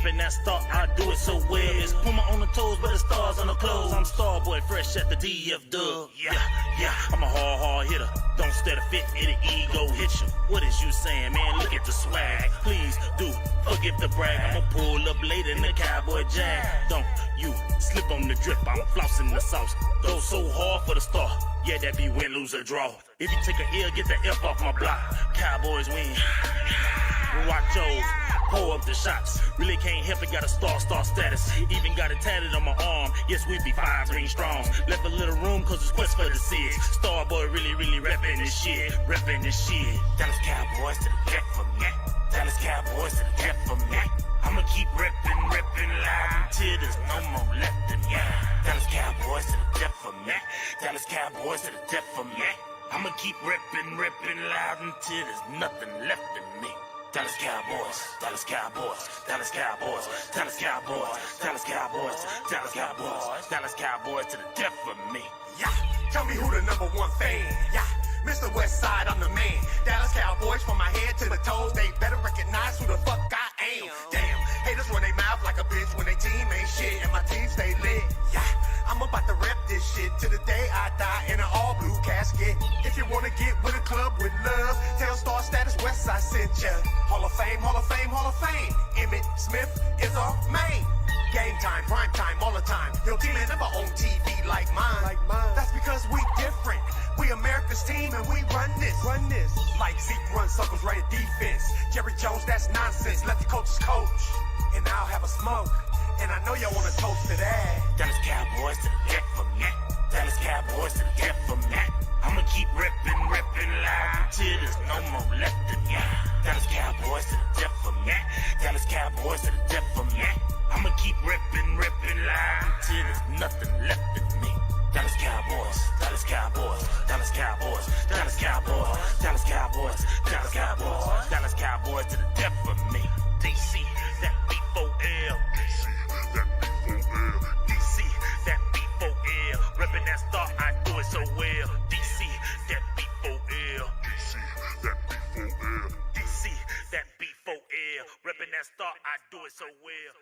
reppin' that star, I do it so well. It's Puma on the toes, but the stars on the clothes. I'm Starboy, fresh at the DF Dub. Yeah, I'm a hard hitter. Don't stare to fit, it'll ego hit you. What is you saying, man? Look at the swag. Please do forgive the brag. I'ma pull up later in the cowboy jag. Don't you slip on the drip, I'm flossing the sauce. Go so hard for the star. Yeah, that be win, lose, or draw. If you take a L, get the F off my block. Cowboys win. Watch yours. Pour up the shots. Really can't help it, got a star status. Even got it tatted on my arm. Yes, we be 5 ring strong. Left a little room cause it's quest for the six. Starboy really reppin' this shit. Reppin' this shit. Dallas Cowboys to the death for me. Dallas Cowboys to the death for me. I'ma keep reppin' loud until there's no more left in me. Dallas Cowboys to the death for me. Dallas Cowboys to the death for me. I'ma keep reppin' loud until there's nothing left in me. Dallas Cowboys, Dallas Cowboys, Dallas Cowboys, Dallas Cowboys, Dallas Cowboys, Dallas Cowboys, Dallas Cowboys to the death for me. Yeah, tell me who the #1 fan. Yeah, Mr. Westside, I'm the man. Dallas Cowboys from my head to the toes. They better recognize who the fuck I am. Damn, haters run they mouth like a bitch when they team ain't shit and my team stay lit. Yeah, I'm about to rep this shit to the day I die in an all blue casket. If you wanna get with a club with love, tell Star Status Westside sent ya. Hall of Fame, Hall of Fame, Hall of Fame. Emmett Smith is our main. Game time, prime time, all the time. Your team ain't never on TV like mine. That's because we different. We America's team and we run this. Like Zeke runs circles right at defense. Jerry Jones, that's nonsense. Let the coaches coach. And I'll have a smoke. And I know y'all wanna toast to that. Dallas Cowboys to the death for me. Dallas Cowboys to the death for me. I'ma keep reppin' loud until there's no more left in me. Dallas Cowboys to the death for me. Dallas Cowboys to the death for me. I'ma keep reppin' loud until there's nothing left in me. Dallas Cowboys, Dallas Cowboys, Dallas Cowboys, Dallas Cowboys, Dallas Cowboys, Dallas Cowboys, Dallas Cowboys to the death for me. DC, that B4L. DC, that B4L. Reppin' that star, I do it so well. DC, that B4L. DC, that B4L. DC, that B4L. Reppin' that star, I do it so well.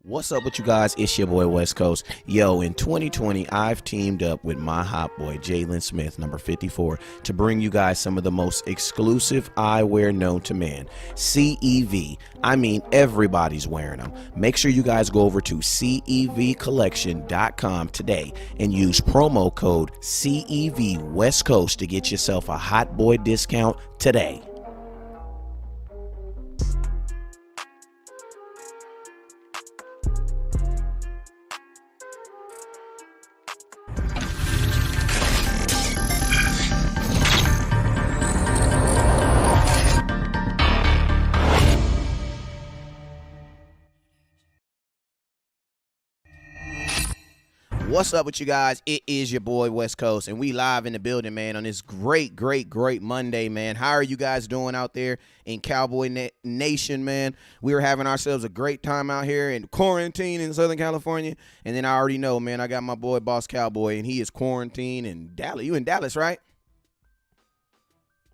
What's up with you guys? It's your boy West Coast. Yo, in 2020, I've teamed up with my hot boy, Jalen Smith, number 54, to bring you guys some of the most exclusive eyewear known to man. CEV. I mean, everybody's wearing them. Make sure you guys go over to CEVcollection.com today and use promo code CEV West Coast to get yourself a hot boy discount today. What's up with you guys? It is your boy West Coast, and we live in the building, man, on this great Monday, man. How are you guys doing out there in Cowboy Nation, man? We are having ourselves a great time out here in quarantine in Southern California, and then I already know, man, I got my boy Boss Cowboy, and he is quarantined in Dallas. You in Dallas, right?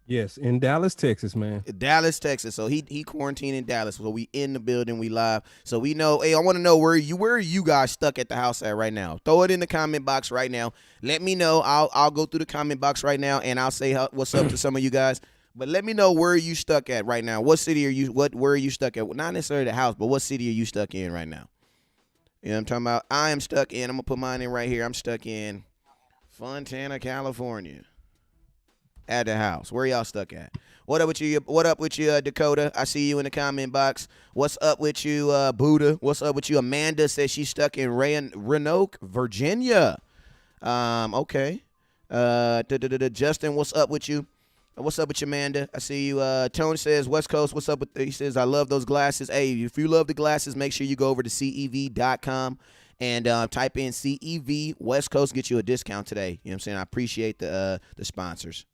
Yes, in Dallas, Texas, man. Dallas, Texas. So he quarantined in Dallas. So we in the building, we live. So we know. Hey, I want to know where are you guys stuck at the house at right now? Throw it in the comment box right now. Let me know. I'll go through the comment box right now and I'll say what's up to some of you guys. But let me know where you stuck at right now. What city are you? Where are you stuck at? Not necessarily the house, but what city are you stuck in right now? You know what I'm talking about? I am stuck in. I'm gonna put mine in right here. I'm stuck in Fontana, California. At the house. Where y'all stuck at? What up with you, Dakota? I see you in the comment box. What's up with you, Buddha? What's up with you? Amanda says she's stuck in Roanoke, Virginia. Okay. Justin, what's up with you? What's up with you, Amanda? I see you. Tony says, West Coast, what's up with he says, I love those glasses. Hey, if you love the glasses, make sure you go over to CEV.com and type in CEV West Coast, get you a discount today. You know what I'm saying? I appreciate the sponsors.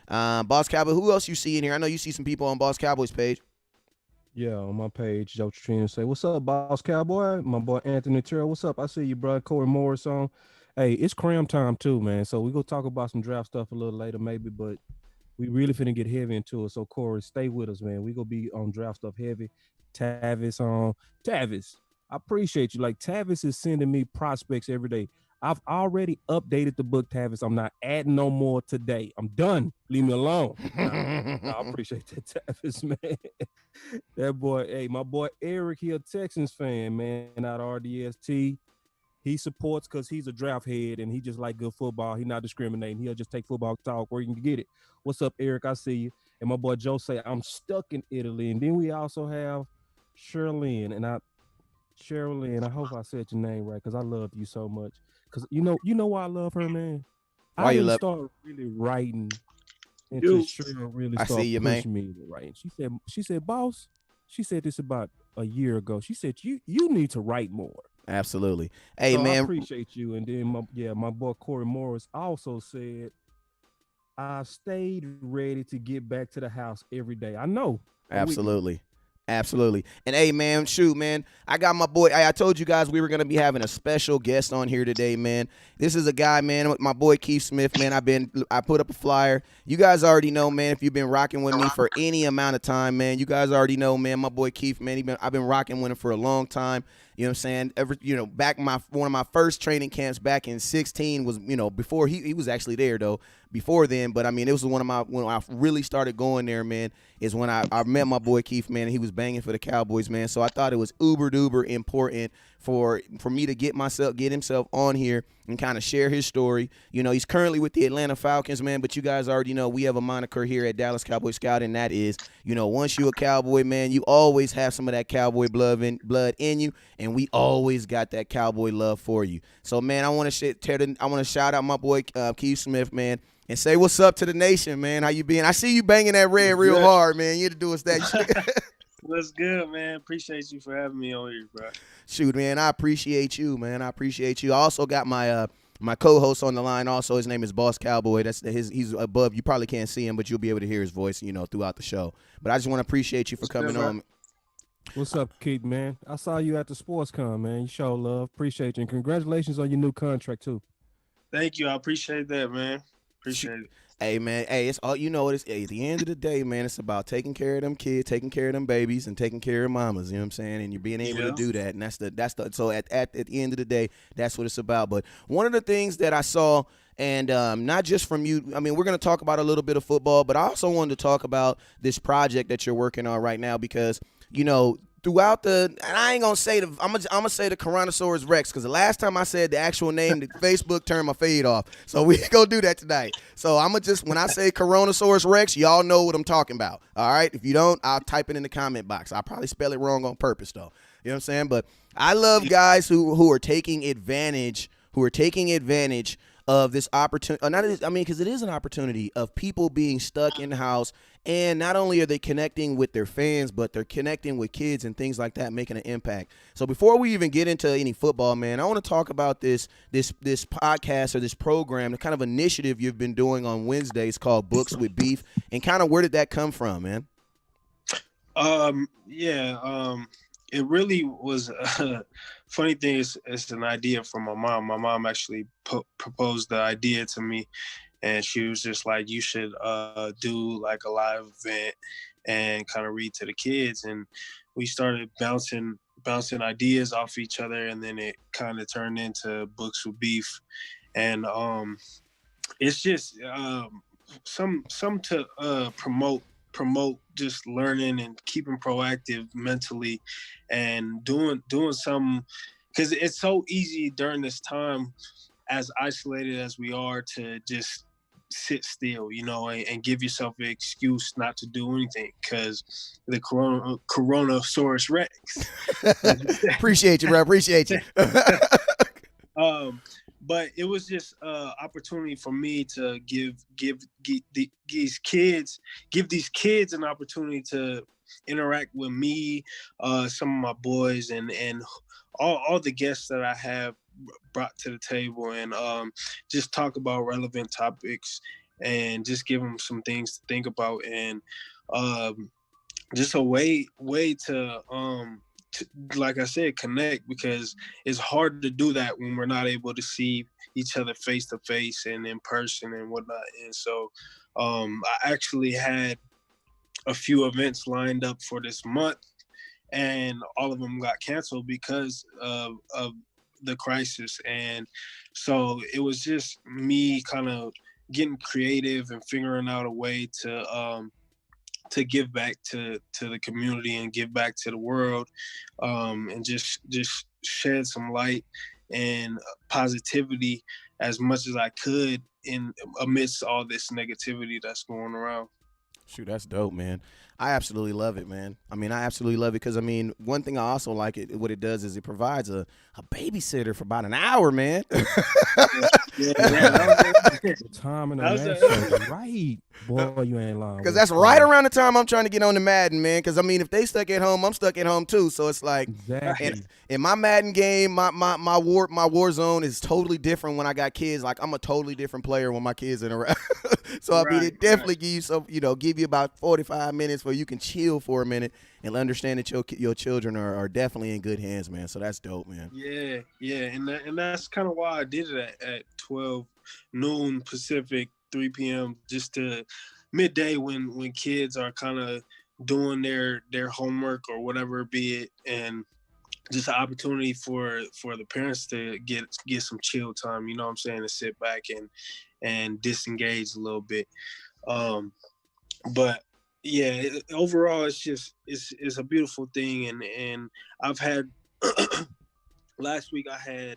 Boss Cowboy, who else you see in here? I know you see some people on Boss Cowboy's page. Yeah, on my page, Joe Trina say, what's up, Boss Cowboy? My boy Anthony Terrell, what's up? I see you, bro. Corey Morris on. Hey, it's cram time too, man. So we gonna talk about some draft stuff a little later, maybe, but we really finna get heavy into it. So Corey, stay with us, man. We gonna be on draft stuff heavy. Tavis on. Tavis, I appreciate you. Like Tavis is sending me prospects every day. I've already updated the book, Tavis. I'm not adding no more today. I'm done. Leave me alone. Nah, I appreciate that, Tavis, man. That boy, hey, my boy Eric, he a Texans fan, man, out of RDST. He supports because he's a draft head and he just like good football. He not discriminating. He'll just take football talk where you can get it. What's up, Eric? I see you. And my boy Joe say I'm stuck in Italy. And then we also have Sherilyn. I hope I said your name right because I love you so much. Because you know why I love her, man. Why I you didn't love? start really writing until Cheryl really I see started you, man. pushing me to writing. She said, boss. She said this about a year ago. She said you need to write more. Absolutely. Hey, So I man. appreciate you. And then my boy Corey Morris also said, I stayed ready to get back to the house every day. I know. I'm with you. Absolutely. Absolutely. And hey, man, shoot, man, I got my boy. I told you guys we were going to be having a special guest on here today, man. This is a guy, man, my boy Keith Smith, man. I put up a flyer. You guys already know, man, if you've been rocking with me for any amount of time, man, you guys already know, man, my boy Keith, man, I've been rocking with him for a long time. You know what I'm saying? Back one of my first training camps back in 16 was, before he was actually there though, before then. But I mean, it was when I really started going there, man, is when I met my boy Keith, man. And he was banging for the Cowboys, man. So I thought it was uber duper important for me to get himself on here and kind of share his story. He's currently with the Atlanta Falcons, man, but you guys already know we have a moniker here at Dallas Cowboy Scout, and that is, once you a Cowboy, man, you always have some of that Cowboy blood in you, and we always got that Cowboy love for you. So, man, I want to shout out my boy Keith Smith, man, and say what's up to the nation, man. How you been? I see you banging that red real hard, man. You had to do us that. What's good, man? Appreciate you for having me on here, bro. Shoot, man, I appreciate you, man. I appreciate you. I also got my my co-host on the line. Also, his name is Boss Cowboy. He's above. You probably can't see him, but you'll be able to hear his voice, throughout the show. But I just want to appreciate you for coming on. What's up, Keith, man? I saw you at the SportsCon, man. You show love. Appreciate you. And congratulations on your new contract, too. Thank you. I appreciate that, man. Appreciate it. Hey, man. Hey, it's all at the end of the day, man, it's about taking care of them kids, taking care of them babies, and taking care of mamas. You know what I'm saying? And you're being able to do that. And that's the so at the end of the day, that's what it's about. But one of the things that I saw, and not just from you, I mean, we're going to talk about a little bit of football, but I also wanted to talk about this project that you're working on right now because, throughout and I ain't gonna say I'm gonna say the Coronasaurus Rex because the last time I said the actual name, the Facebook turned my feed off. So we gonna do that tonight. So I'm gonna when I say Coronasaurus Rex, y'all know what I'm talking about. All right. If you don't, I'll type it in the comment box. I'll probably spell it wrong on purpose though. You know what I'm saying? But I love guys who are taking advantage of this opportunity. Because it is an opportunity of people being stuck in the house, and not only are they connecting with their fans, but they're connecting with kids and things like that, making an impact. So before we even get into any football, man, I want to talk about this podcast or this program, the kind of initiative you've been doing on Wednesdays called Books with Beef, and kind of where did that come from, man? It really was funny thing is it's an idea from my mom. My mom actually proposed the idea to me, and she was just like, you should do like a live event and kind of read to the kids. And we started bouncing ideas off each other, and then it kind of turned into Books with Beef. And it's just some to promote just learning and keeping proactive mentally and doing something, because it's so easy during this time, as isolated as we are, to just sit still, and give yourself an excuse not to do anything because the Coronasaurus Rex. Appreciate you, bro. Appreciate you. But it was just an opportunity for me to give these kids an opportunity to interact with me, some of my boys, and all the guests that I have brought to the table, and just talk about relevant topics and just give them some things to think about, and just a way to like I said, connect, because it's hard to do that when we're not able to see each other face to face and in person and whatnot. And so I actually had a few events lined up for this month, and all of them got canceled because of the crisis. And so it was just me kind of getting creative and figuring out a way to give back to the community and give back to the world, and just shed some light and positivity as much as I could in amidst all this negativity that's going around. Shoot, that's dope, man. I absolutely love it, man. I mean, I absolutely love it because, I mean, one thing I also like it, what it does is it provides a babysitter for about an hour, man. Yeah, The timing on that shit, right? Boy, you ain't lying. Because that's right around the time I'm trying to get on the Madden, man. Because, I mean, if they stuck at home, I'm stuck at home too. So it's like, Exactly. in my Madden game, my war zone is totally different when I got kids. Like, I'm a totally different player when my kids are around. So I mean, it definitely give you some, give you about 45 minutes where you can chill for a minute and understand that your children are definitely in good hands, man. So that's dope, man. Yeah, and that's kind of why I did it at 12 noon Pacific, 3 p.m. just to midday when kids are kind of doing their homework or whatever be it, and just an opportunity for the parents to get some chill time, you know what I'm saying, to sit back and disengage a little bit. But yeah, overall it's a beautiful thing, and I've had last week I had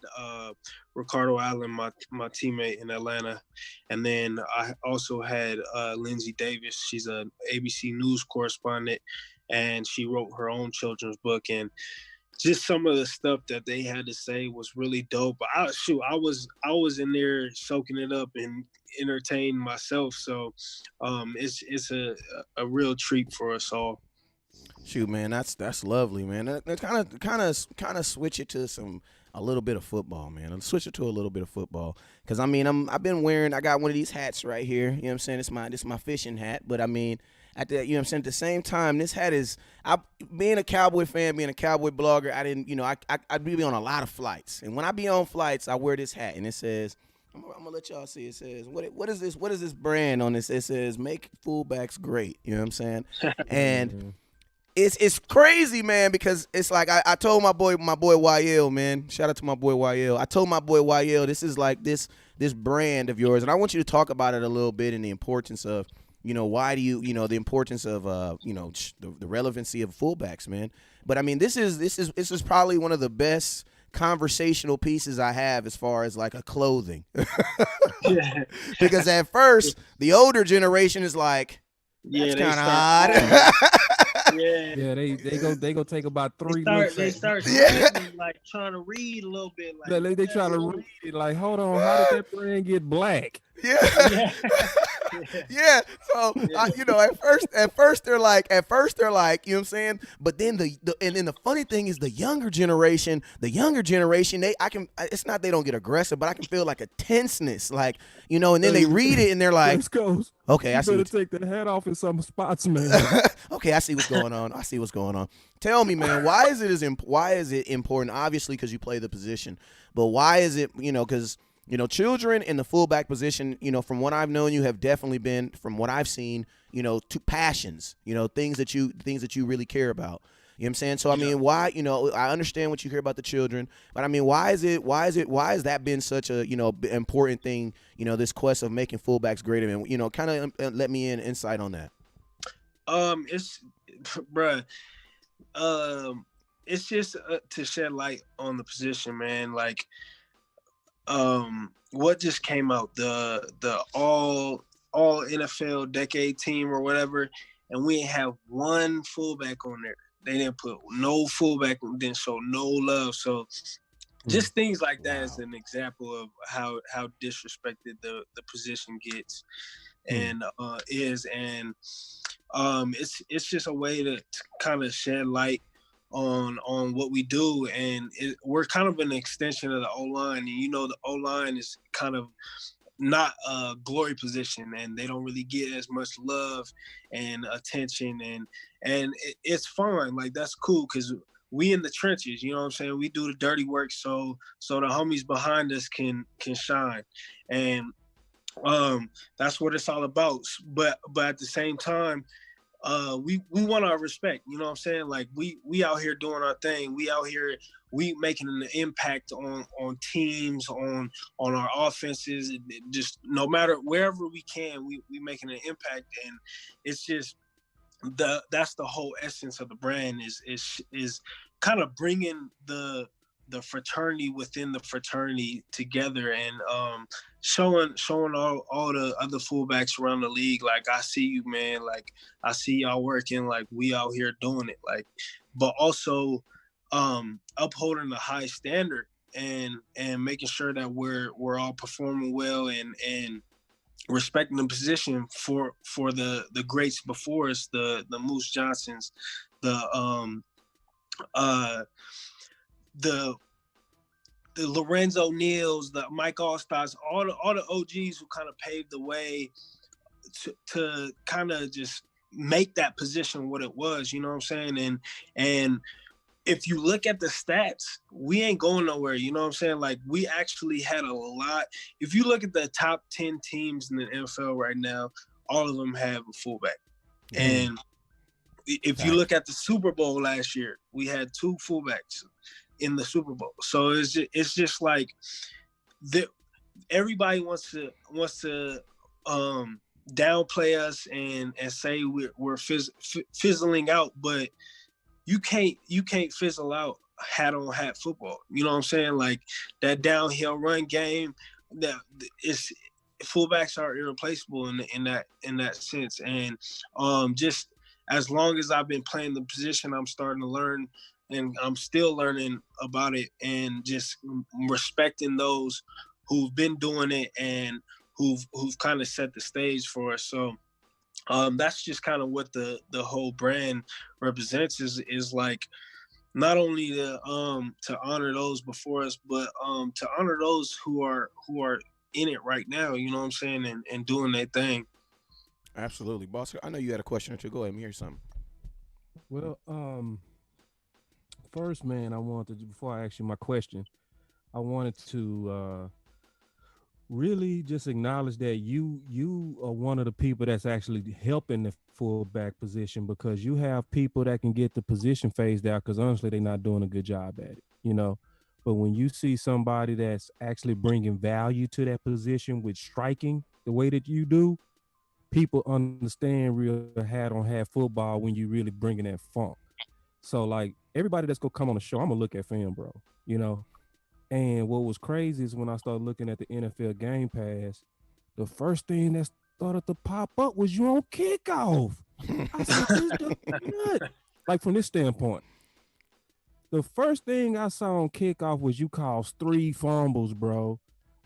Ricardo Allen, my teammate in Atlanta, and then I also had Lindsay Davis. She's an ABC News correspondent, and she wrote her own children's book, and just some of the stuff that they had to say was really dope. I was in there soaking it up and entertaining myself. So it's a real treat for us all. Shoot, man, that's lovely, man. That kind of switch it to a little bit of football, man. Let's switch it to a little bit of football, because I mean, I got one of these hats right here. You know what I'm saying? It's my fishing hat, but I mean, at the same time, this hat is, being a Cowboy fan, being a Cowboy blogger, I be on a lot of flights, and when I be on flights, I wear this hat, and it says, I'm gonna let y'all see. It says, what is this brand on this? It says, "Make fullbacks great." You know what I'm saying? And it's crazy, man, because it's like I told my boy YL, man. Shout out to my boy YL. I told my boy YL, this is like this brand of yours, and I want you to talk about it a little bit and the importance of, why do you, the importance of, the relevancy of fullbacks, man. But I mean, this is probably one of the best conversational pieces I have as far as like a clothing. Because at first, the older generation is like, that's kind of odd. Yeah, they go take about 3 They start like trying to read a little bit. Like they trying to read it, like, hold on, how did that brand get black? Yeah. Yeah. So at first they're like, you know what I'm saying? But then the funny thing is the younger generation, it's not they don't get aggressive, but I can feel like a tenseness, like, and then they read it and they're like, okay, I see. You better take the hat off in some spots, man. Okay, I see what's going on. Tell me, man, why is it important? Obviously, because you play the position, but why is it, because children in the fullback position, from what I've known, you have definitely been, from what I've seen, to passions, things that you really care about. You know what I'm saying? So I mean, why, I understand what you hear about the children, but I mean, why has that been such a, important thing, this quest of making fullbacks greater, and, kind of let me in insight on that. It's, bruh, it's just to shed light on the position, man. Like, what just came out, the all NFL decade team or whatever, and we didn't have one fullback on there. They didn't put no fullback, didn't show no love. So just things like that is an example of how disrespected the position gets and it's just a way to kind of shed light on what we do, and we're kind of an extension of the O-line, and the O-line is kind of not a glory position, and they don't really get as much love and attention, and it's fine, like that's cool, because we in the trenches, you know what I'm saying, we do the dirty work so the homies behind us can shine, and that's what it's all about. But at the same time, we want our respect. You know what I'm saying? Like we out here doing our thing. We out here, we making an impact on teams, on our offenses. Just no matter wherever we can, we making an impact, and it's just that's the whole essence of the brand is kind of bringing the fraternity within the fraternity together, and showing all the other fullbacks around the league, like, I see you, man, like, I see y'all working, like, we out here doing it, like, but also upholding the high standard and making sure that we're all performing well and respecting the position for the greats before us, the Moose Johnsons, the Lorenzo Neals, the Mike Allstars, all the OGs who kind of paved the way to kind of just make that position what it was, you know what I'm saying? And if you look at the stats, we ain't going nowhere, you know what I'm saying? Like, we actually had a lot. If you look at the top 10 teams in the NFL right now, all of them have a fullback. And if you look at the Super Bowl last year, we had 2 fullbacks in the Super Bowl. So it's just like everybody wants to downplay us and say we're fizzling out, but you can't fizzle out hat on hat football. You know what I'm saying? Like, that downhill run game, that is, fullbacks are irreplaceable in that sense. And just as long as I've been playing the position, I'm starting to learn, and I'm still learning about it, and just respecting those who've been doing it and who've kind of set the stage for us. So that's just kind of what the whole brand represents, is like, not only to honor those before us, but to honor those who are in it right now, you know what I'm saying, and doing their thing. Absolutely, boss. I know you had a question or two. Go ahead, let me hear something. Well, first, man, before I ask you my question, I wanted to really just acknowledge that you are one of the people that's actually helping the fullback position, because you have people that can get the position phased out, because honestly, they're not doing a good job at it, you know. But when you see somebody that's actually bringing value to that position with striking the way that you do, people understand real hat on hat football when you really bringing that funk. So, like, everybody that's gonna come on the show, I'm gonna look at film, bro, you know. And what was crazy is when I started looking at the NFL Game Pass, the first thing that started to pop up was you on kickoff. I said, this dude nut. Like, from this standpoint, the first thing I saw on kickoff was you caused 3 fumbles, bro.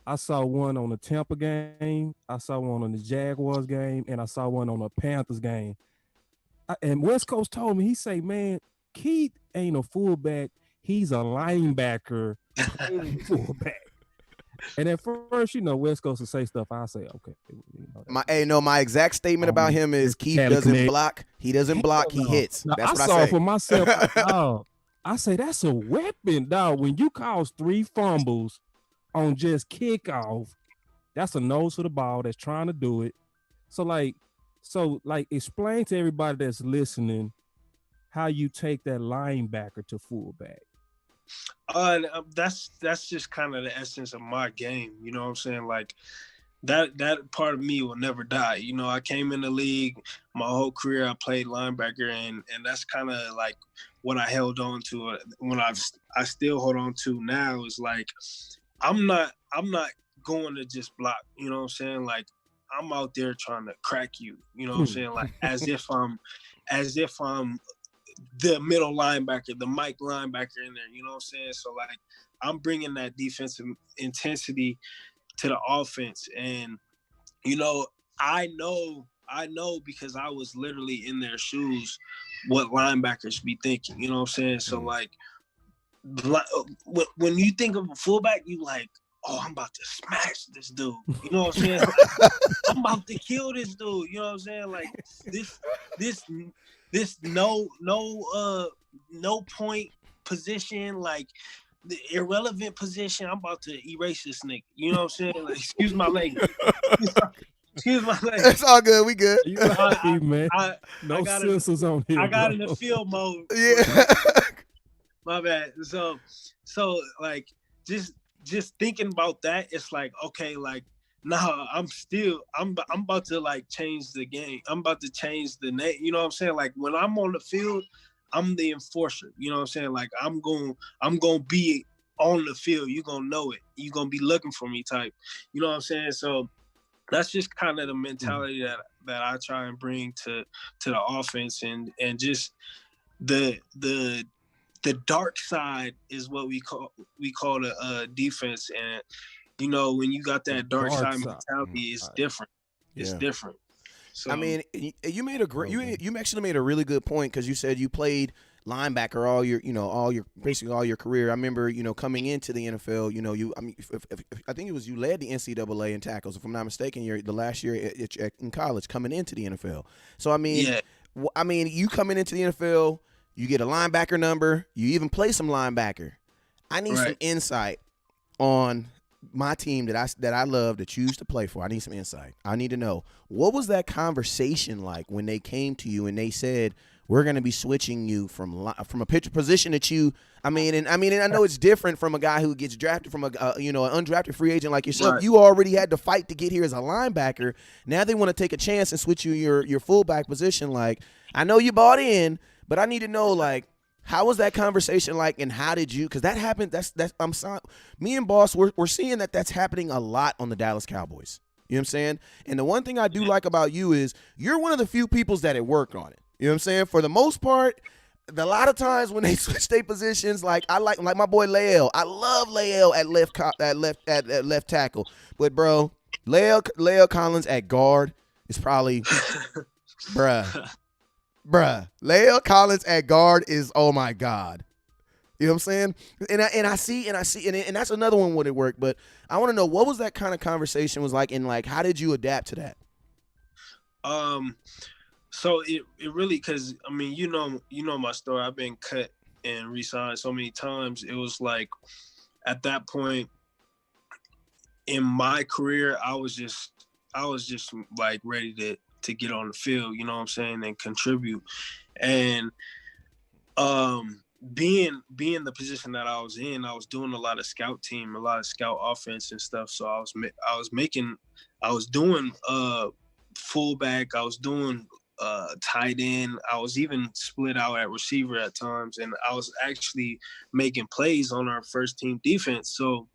I saw one on the Tampa game, I saw one on the Jaguars game, and I saw one on the Panthers game. And West Coast told me, he say, man, Keith ain't a fullback, he's a linebacker playing fullback. And at first, you know, West Coast will say stuff, I say, okay. You know, my exact statement about him is Keith doesn't block. He doesn't block, he hits. Now, That's what I saw say. it for myself. Dog, I say, that's a weapon, dog. When you cause 3 fumbles on just kickoff, that's a nose for the ball that's trying to do it. So explain to everybody that's listening how you take that linebacker to fullback. That's just kind of the essence of my game. You know what I'm saying? Like, that part of me will never die. You know, I came in the league, my whole career I played linebacker, and that's kind of like what I held on to. When I still hold on to now is like, I'm not going to just block. You know what I'm saying? Like, I'm out there trying to crack you. You know what I'm saying? Like, as if I'm the middle linebacker, the Mike linebacker in there. You know what I'm saying? So, like, I'm bringing that defensive intensity to the offense, and you know, I know because I was literally in their shoes what linebackers be thinking. You know what I'm saying? So, like, when you think of a fullback, you like, oh, I'm about to smash this dude. You know what I'm saying? I'm about to kill this dude. You know what I'm saying? Like, this no point position, like the irrelevant position. I'm about to erase this nigga. You know what I'm saying? Like, excuse my language. Excuse my language. It's all good. We good. You So right, man. I No got censors on here, I got bro. in the field mode. Yeah. My bad. So like just thinking about that, it's like, okay, like, nah, I'm about to like change the game. I'm about to change the name. You know what I'm saying? Like when I'm on the field, I'm the enforcer. You know what I'm saying? Like I'm gonna be on the field. You're gonna know it. You're gonna be looking for me type. You know what I'm saying? So that's just kind of the mentality that I try and bring to the offense, and just the dark side is what we call the defense. And you know, when you got that dark side mentality, it's different. It's Yeah. different. So I mean, you made a great. You actually made a really good point because you said you played linebacker basically all your career. I remember, coming into the NFL, I think it was you led the NCAA in tackles, if I'm not mistaken. The last year in college coming into the NFL. So I mean, yeah. you coming into the NFL, you get a linebacker number, you even play some linebacker. I need some insight on my team that I love, that you used to play for. I need some insight. I need to know, what was that conversation like when they came to you and they said, we're going to be switching you from a pitcher position that you. I mean, and I know it's different from a guy who gets drafted from an undrafted free agent like yourself. Right. You already had to fight to get here as a linebacker. Now they want to take a chance and switch you your fullback position. Like, I know you bought in, but I need to know, like, how was that conversation like, and how did you? Because that happened. I'm sorry. Me and Boss, we're seeing that's happening a lot on the Dallas Cowboys. You know what I'm saying? And the one thing I do like about you is you're one of the few peoples that have worked on it. You know what I'm saying? For the most part, a lot of times when they switch their positions, like my boy Lael. I love Lael at left tackle, but bro, Lael Collins at guard is probably, bruh. Lael Collins at guard is, oh my God. You know what I'm saying? And I see, and that's another one would it work. But I want to know, what was that kind of conversation was like, and like, how did you adapt to that? So it really, because I mean, you know my story. I've been cut and re-signed so many times. It was like, at that point in my career, I was just like ready to get on the field, you know what I'm saying, and contribute. And being the position that I was in, I was doing a lot of scout offense and stuff. So I was doing fullback, I was doing tight end, I was even split out at receiver at times, and I was actually making plays on our first team defense. So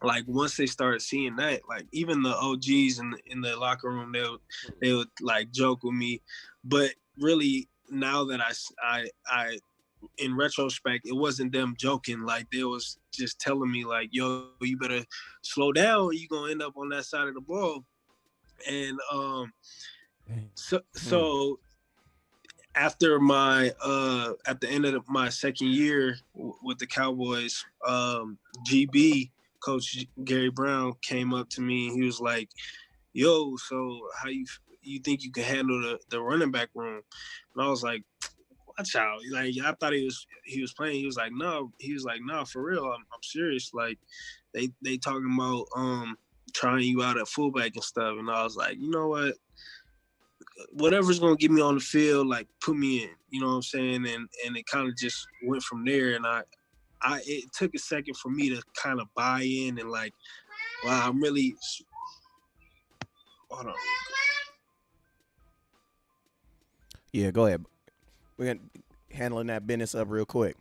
like once they started seeing that, like even the OGs in the locker room, they would like joke with me. But really, now that I in retrospect, it wasn't them joking. Like they was just telling me like, yo, you better slow down, or you gonna end up on that side of the ball. And so after my at the end of my second year with the Cowboys, GB Coach Gary Brown came up to me and he was like, yo, so how you think you can handle the running back room? And I was like, watch out. Like, I thought he was playing. He was like, no, for real. I'm serious. Like they talking about trying you out at fullback and stuff. And I was like, you know what? Whatever's gonna get me on the field, like put me in. You know what I'm saying? And it kind of just went from there. And it took a second for me to kind of buy in and like, wow, I'm really. Hold on. Yeah, go ahead. We're gonna handling that business up real quick.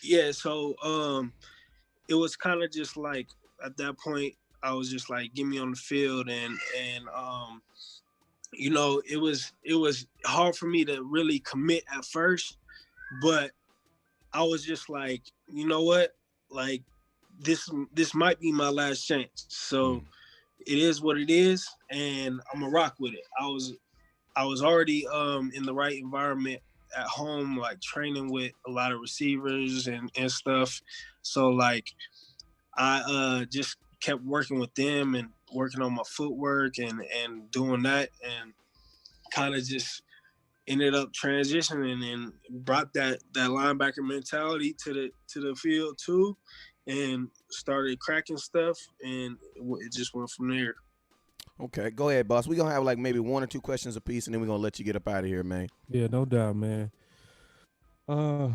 Yeah, so it was kind of just like at that point I was just like, get me on the field, and you know, it was hard for me to really commit at first, but I was just like, you know what, like this might be my last chance, so it is what it is, and I'm gonna rock with it. I was already in the right environment at home, like training with a lot of receivers and stuff. So like I just kept working with them and working on my footwork and doing that, and kind of just ended up transitioning and brought that linebacker mentality to the field too. and started cracking stuff, and it just went from there. Okay, go ahead, boss. We're gonna have like maybe one or two questions apiece, and then we're gonna let you get up out of here, man. Yeah, no doubt, man. Uh,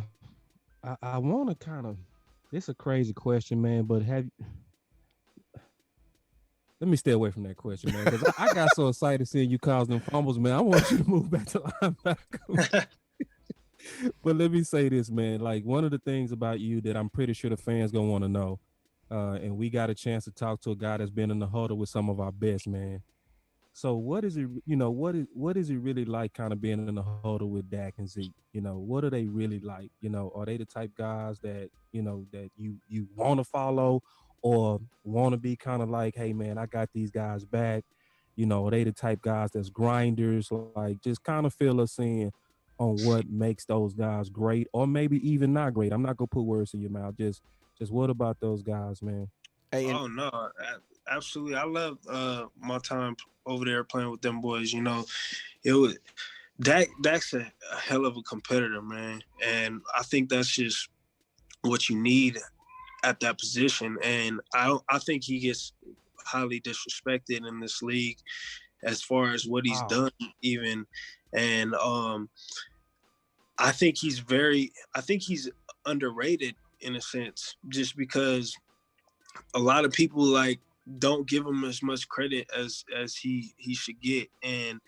I want to kind of. It's a crazy question, man. But let me stay away from that question, man, because I got so excited seeing you cause them fumbles, man. I want you to move back to linebacker. But let me say this, man. Like, one of the things about you that I'm pretty sure the fans gonna want to know, and we got a chance to talk to a guy that's been in the huddle with some of our best, man. So what is it, what is it really like kind of being in the huddle with Dak and Zeke? What are they really like? Are they the type guys that, that you want to follow or want to be kind of like, hey man, I got these guys back? Are they the type guys that's grinders? Like, just kind of fill us in on what makes those guys great or maybe even not great. I'm not gonna put words in your mouth. Just what about those guys, man? Hey, Oh no, absolutely. I love my time over there playing with them boys. It was Dak's a hell of a competitor, man, and I think that's just what you need at that position. And I think he gets highly disrespected in this league as far as what he's done, even. And I think he's underrated in a sense, just because a lot of people like don't give him as much credit as he should get. And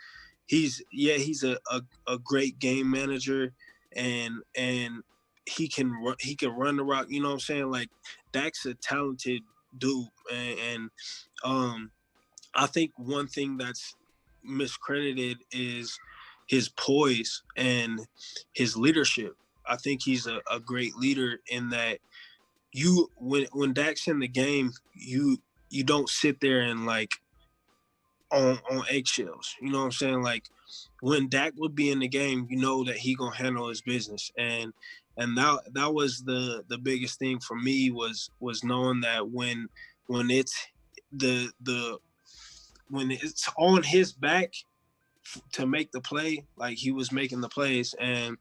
he's a great game manager, and he can run the rock. You know what I'm saying? Like, Dak's a talented dude, and I think one thing that's miscredited is his poise and his leadership. I think he's a great leader in that when Dak's in the game, you don't sit there and like on eggshells. You know what I'm saying? Like, when Dak would be in the game, you know that he gonna handle his business. And that was the biggest thing for me was knowing that when it's when it's on his back to make the play, like he was making the plays. And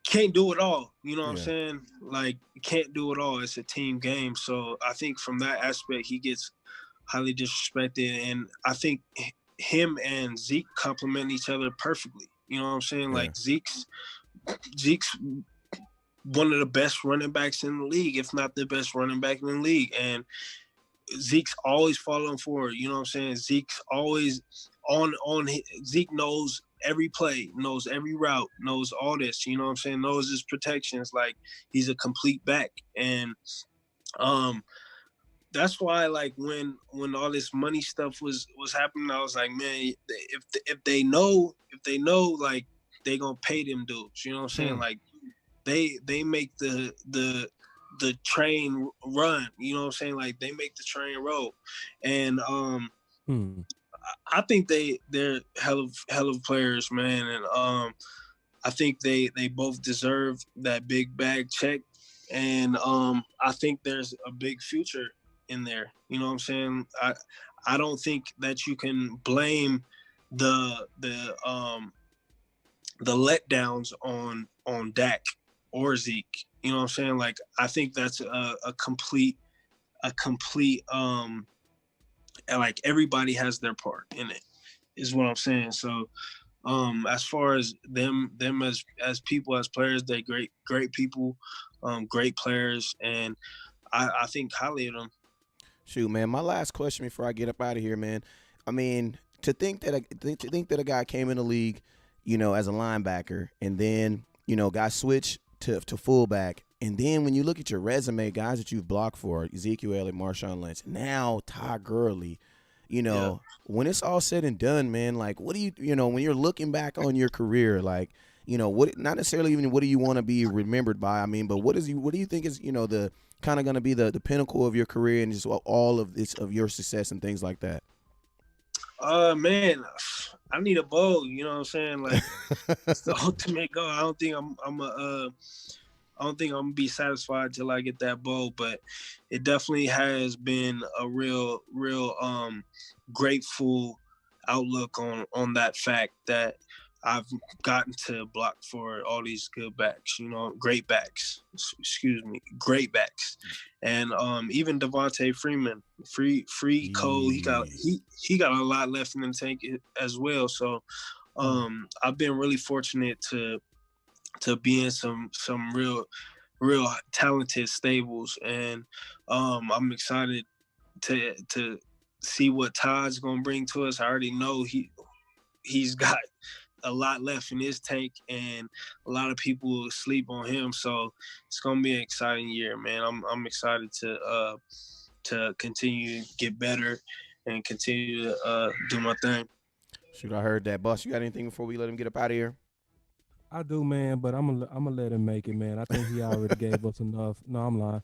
can't do it all. You know what I'm saying? Like, can't do it all. It's a team game. So I think from that aspect, he gets highly disrespected. And I think him and Zeke complement each other perfectly. You know what I'm saying? Yeah. Like, Zeke's one of the best running backs in the league, if not the best running back in the league. And Zeke's always following forward. You know what I'm saying? Zeke's always Zeke knows every play, knows every route, knows all this, you know what I'm saying? Knows his protections. Like, he's a complete back. And that's why, like, when all this money stuff was happening, I was like, man, if they know, like, they gonna pay them dudes, you know what I'm saying? Like, they make the train run, you know what I'm saying? Like, they make the train roll. And I think they're hell of players, man. And I think they both deserve that big bag check. And I think there's a big future in there. You know what I'm saying? I don't think that you can blame the letdowns on Dak or Zeke. You know what I'm saying? Like, I think that's a complete like, everybody has their part in it, is what I'm saying. So as far as them as people, as players, they're great people, great players, and I think highly of them. Shoot, man, my last question before I get up out of here, man. I mean, to think that a guy came in the league, as a linebacker, and then, got switched to fullback. And then when you look at your resume, guys that you've blocked for, Ezekiel Elliott, Marshawn Lynch, now Todd Gurley, when it's all said and done, man, like, what do you, when you're looking back on your career, like, what, not necessarily even what do you want to be remembered by, I mean, but what do you think is, the kind of going to be the pinnacle of your career and just all of your success and things like that? Man, I need a bowl, you know what I'm saying? Like, it's the ultimate goal. I don't think I'm gonna be satisfied till I get that bowl, but it definitely has been a real grateful outlook on that fact that I've gotten to block for all these good backs, great backs. Excuse me, great backs, and even Devontae Freeman, free Cole. He got a lot left in the tank as well. So I've been really fortunate to be in some real talented stables, and I'm excited to see what Todd's gonna bring to us. I already know he's got a lot left in his tank, and a lot of people will sleep on him. So it's gonna be an exciting year, man. I'm excited to continue to get better and continue to do my thing. Shoot, I heard that. Boss, you got anything before we let him get up out of here? I do, man, but I'm gonna let him make it, man. I think he already gave us enough. No, I'm lying.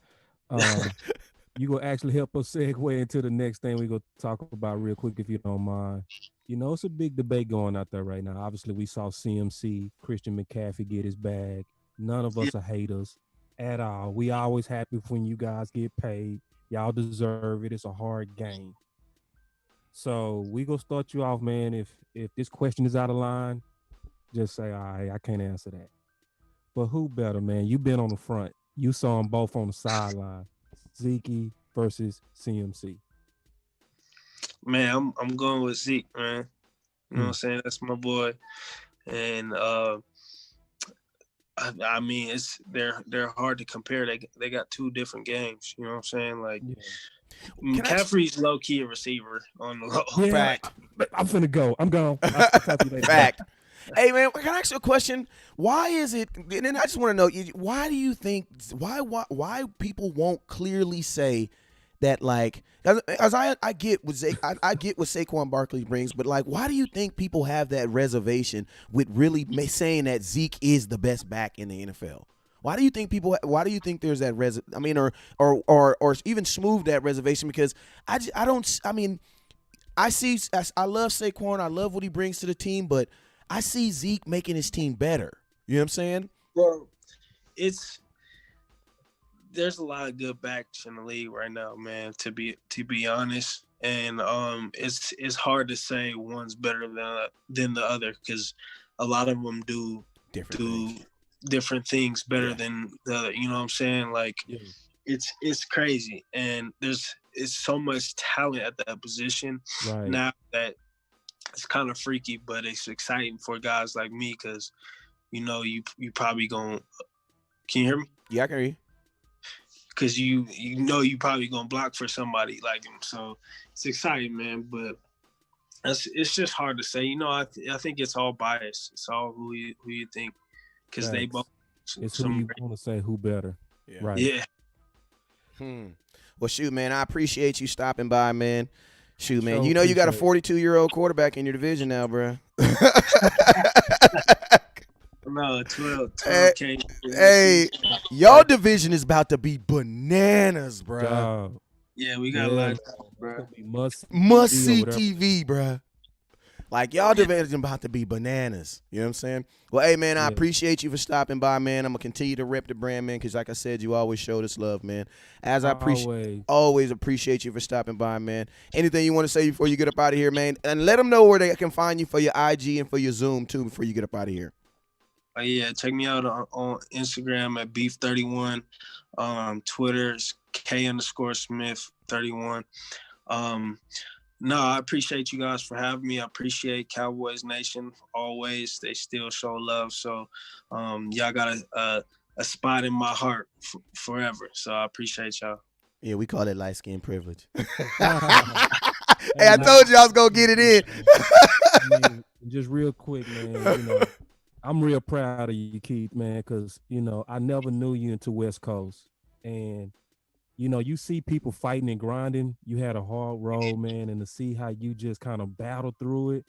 You gonna actually help us segue into the next thing we gonna talk about real quick, if you don't mind. It's a big debate going out there right now. Obviously, we saw CMC, Christian McCaffrey get his bag. None of us are haters at all. We always happy when you guys get paid. Y'all deserve it. It's a hard game. So we gonna start you off, man. If this question is out of line, just say, all right, I can't answer that. But who better, man? You been on the front. You saw them both on the sideline. Zeke versus CMC. Man, I'm going with Zeke, man. You know what I'm saying? That's my boy. And I mean, they're hard to compare. They got two different games. You know what I'm saying? Like McCaffrey's low key a receiver on the low. Yeah, Fact. I'm finna go. I'm gone. I'll talk to you later. Fact. Hey man, can I ask you a question? Why is it? And then I just want to know, why do you think why people won't clearly say that, like, as I get what I get what Saquon Barkley brings, but like, why do you think people have that reservation with really saying that Zeke is the best back in the NFL? Why do you think Why do you think there's that or even smooth that reservation? Because I don't. I mean, I love Saquon. I love what he brings to the team, but I see Zeke making his team better. You know what I'm saying? Well, there's a lot of good backs in the league right now, man, to be honest. And it's hard to say one's better than the other, because a lot of them do different things better than the other. You know what I'm saying? Like it's crazy, and it's so much talent at that position now that it's kind of freaky, but it's exciting for guys like me, because you probably gonna. Can you hear me? Yeah, I can hear you. Because you probably gonna block for somebody like him, so it's exciting, man. But it's just hard to say. I think it's all bias. It's all who you think, because they both. It's who you want to say who better. Yeah. Right. Yeah. Well, shoot, man, I appreciate you stopping by, man. Shoot, man, So you got a 42-year-old quarterback in your division now, bro. No, 12 Hey, y'all division is about to be bananas, bro. Dog. Yeah, we got a lot, bro. Must see TV, bro. Like, y'all division about to be bananas. You know what I'm saying? Well, hey, man, I appreciate you for stopping by, man. I'm going to continue to rep the brand, man, because like I said, you always showed us love, man. As I always appreciate you for stopping by, man. Anything you want to say before you get up out of here, man? And let them know where they can find you for your IG and for your Zoom, too, before you get up out of here. Yeah, check me out on Instagram at Beef31. Twitter is K_Smith31. No, I appreciate you guys for having me. I appreciate Cowboys Nation always. They still show love. So y'all got a spot in my heart forever. So I appreciate y'all. Yeah, we call it light skin privilege. Hey, I told you I was going to get it in. I mean, just real quick, man, I'm real proud of you, Keith, man, because, I never knew you into West Coast. And, you see people fighting and grinding. You had a hard road, man, and to see how you just kind of battled through it.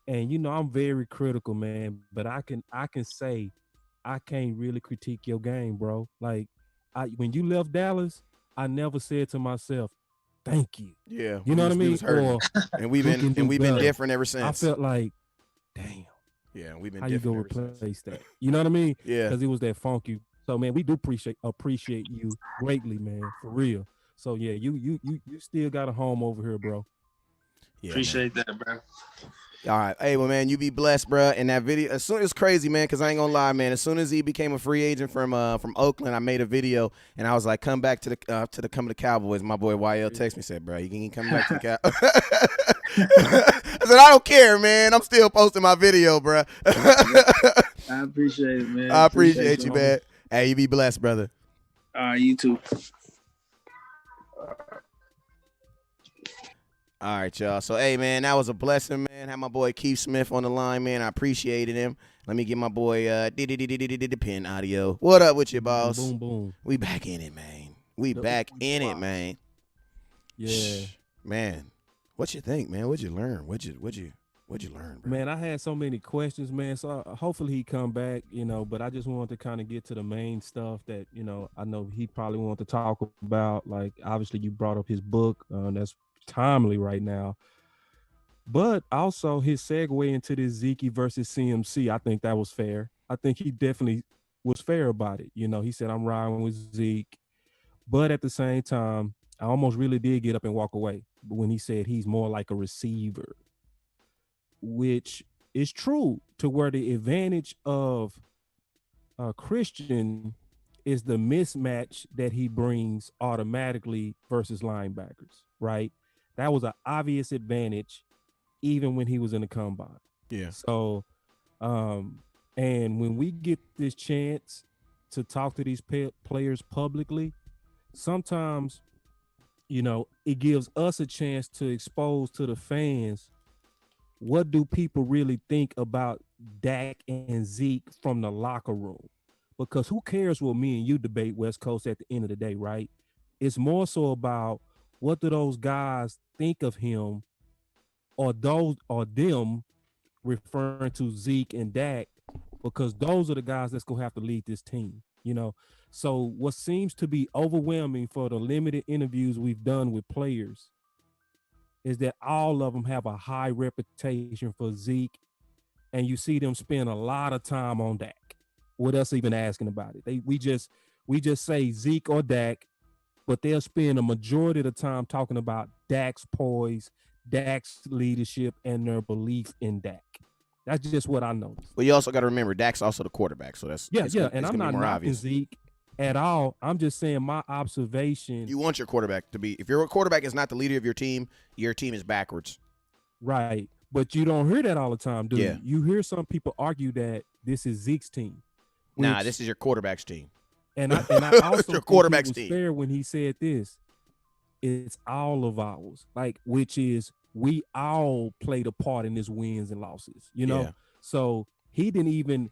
And, I'm very critical, man, but I can say I can't really critique your game, bro. Like, when you left Dallas, I never said to myself, thank you. Yeah. You know what I mean? And we've been different ever since. I felt like, damn. Yeah, we've been how you different. How you go replace that? You know what I mean? Yeah. Because it was that funky. So, man, we do appreciate you greatly, man, for real. So, yeah, you still got a home over here, bro. Yeah, Appreciate that, bro. All right. Hey, well, man, you be blessed, bro. And that video, as soon it's crazy, man, because I ain't gonna lie, man. As soon as he became a free agent from Oakland, I made a video and I was like, come back to the Cowboys. My boy YL texted me, said, bro, you can come back to the Cowboys. I said, I don't care, man. I'm still posting my video, bro. I appreciate it, man. I appreciate you, man. Hey, you be blessed, brother. You too. All right, y'all. So, hey, man, that was a blessing, man. Had my boy Keith Smith on the line, man. I appreciated him. Let me get my boy Pin audio. What up with you, boss? Boom, boom. We back in it, man. We back in it, man. Yeah. Man, what you think, man? What'd you learn? What'd you learn, bro? Man, I had so many questions, man. So hopefully he come back, but I just wanted to kind of get to the main stuff that, I know he probably wanted to talk about. Like, obviously you brought up his book. That's timely right now. But also his segue into this Zeke versus CMC, I think that was fair. I think he definitely was fair about it. He said, I'm riding with Zeke. But at the same time, I almost really did get up and walk away when he said he's more like a receiver, which is true, to where the advantage of Christian is the mismatch that he brings automatically versus linebackers, right? That was an obvious advantage even when he was in the combine. Yeah. So, and when we get this chance to talk to these players publicly, sometimes, it gives us a chance to expose to the fans what do people really think about Dak and Zeke from the locker room. Because who cares what me and you debate West Coast at the end of the day, right? It's more so about what do those guys think of him, or them referring to Zeke and Dak, because those are the guys that's gonna have to lead this team, So what seems to be overwhelming for the limited interviews we've done with players is that all of them have a high reputation for Zeke, and you see them spend a lot of time on Dak. What else even asking about it? We just say Zeke or Dak, but they'll spend a majority of the time talking about Dak's poise, Dak's leadership, and their belief in Dak. That's just what I noticed. Well, you also got to remember, Dak's also the quarterback, so that's and I'm not knocking Zeke at all. I'm just saying my observation. You want your quarterback to be, if your quarterback is not the leader of your team is backwards. Right. But you don't hear that all the time, do Yeah. you? You hear some people argue that this is Zeke's team. Nah, this is your quarterback's team. And I also your think quarterback's he was team. fair when he said this. It's all of ours, which is we all played a part in this wins and losses, Yeah. So he didn't even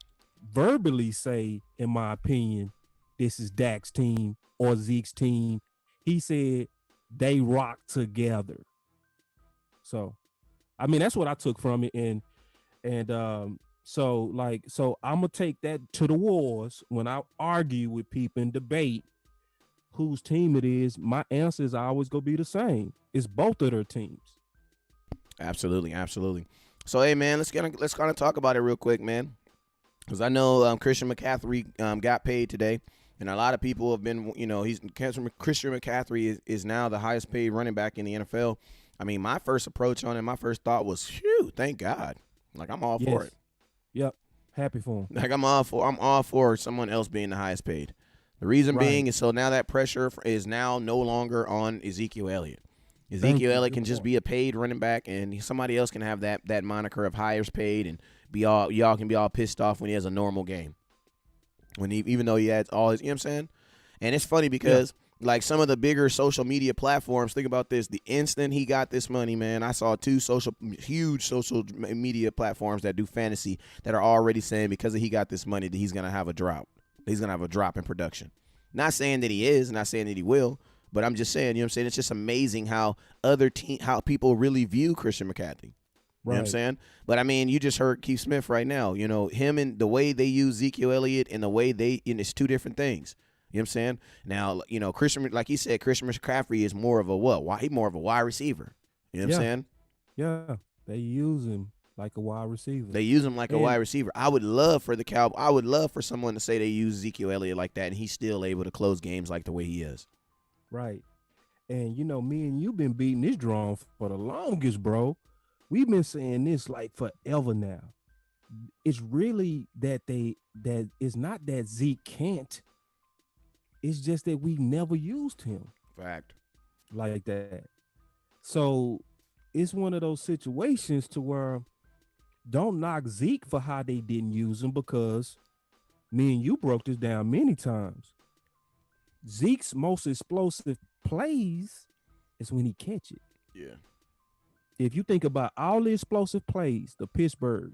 verbally say, in my opinion, this is Dak's team or Zeke's team. He said they rock together. So, I mean, that's what I took from it. So I'm gonna take that to the wars when I argue with people and debate whose team it is. My answer is always gonna be the same. It's both of their teams. Absolutely. So, hey, man, let's kind of talk about it real quick, man, because I know Christian McCaffrey got paid today, and a lot of people have been, Christian McCaffrey is now the highest paid running back in the NFL. I mean, my first approach on it, my first thought was, phew, thank God. Like, I'm all for it. Yep. Happy for him. Like, I'm all for someone else being the highest paid. The reason being is so now that pressure is now no longer on Ezekiel Elliott. Ezekiel Elliott can just be a paid running back, and somebody else can have that moniker of highest paid, and y'all can be all pissed off when he has a normal game. Even though he has all his, you know what I'm saying? And it's funny because like some of the bigger social media platforms, think about this, the instant he got this money, man, I saw huge social media platforms that do fantasy that are already saying because he got this money that he's going to have a drop. He's going to have a drop in production. Not saying that he is, not saying that he will, but I'm just saying, you know what I'm saying? It's just amazing how how people really view Christian McCaffrey. You know what I'm saying? But, I mean, you just heard Keith Smith right now. Him and the way they use Ezekiel Elliott and the way it's two different things. You know what I'm saying? Now, Christian, like he said, Christian McCaffrey is more of a what? He's more of a wide receiver. You know what I'm saying? Yeah, they use him like a wide receiver. They use him like a wide receiver. I would love for someone to say they use Ezekiel Elliott like that, and he's still able to close games like the way he is. Right. And me and you been beating this drum for the longest, bro. We've been saying this like forever now. It's really that it's not that Zeke can't. It's just that we never used him Fact. like that. So it's one of those situations to where don't knock Zeke for how they didn't use him, because me and you broke this down many times. Zeke's most explosive plays is when he catch it. Yeah. If you think about all the explosive plays, the Pittsburgh,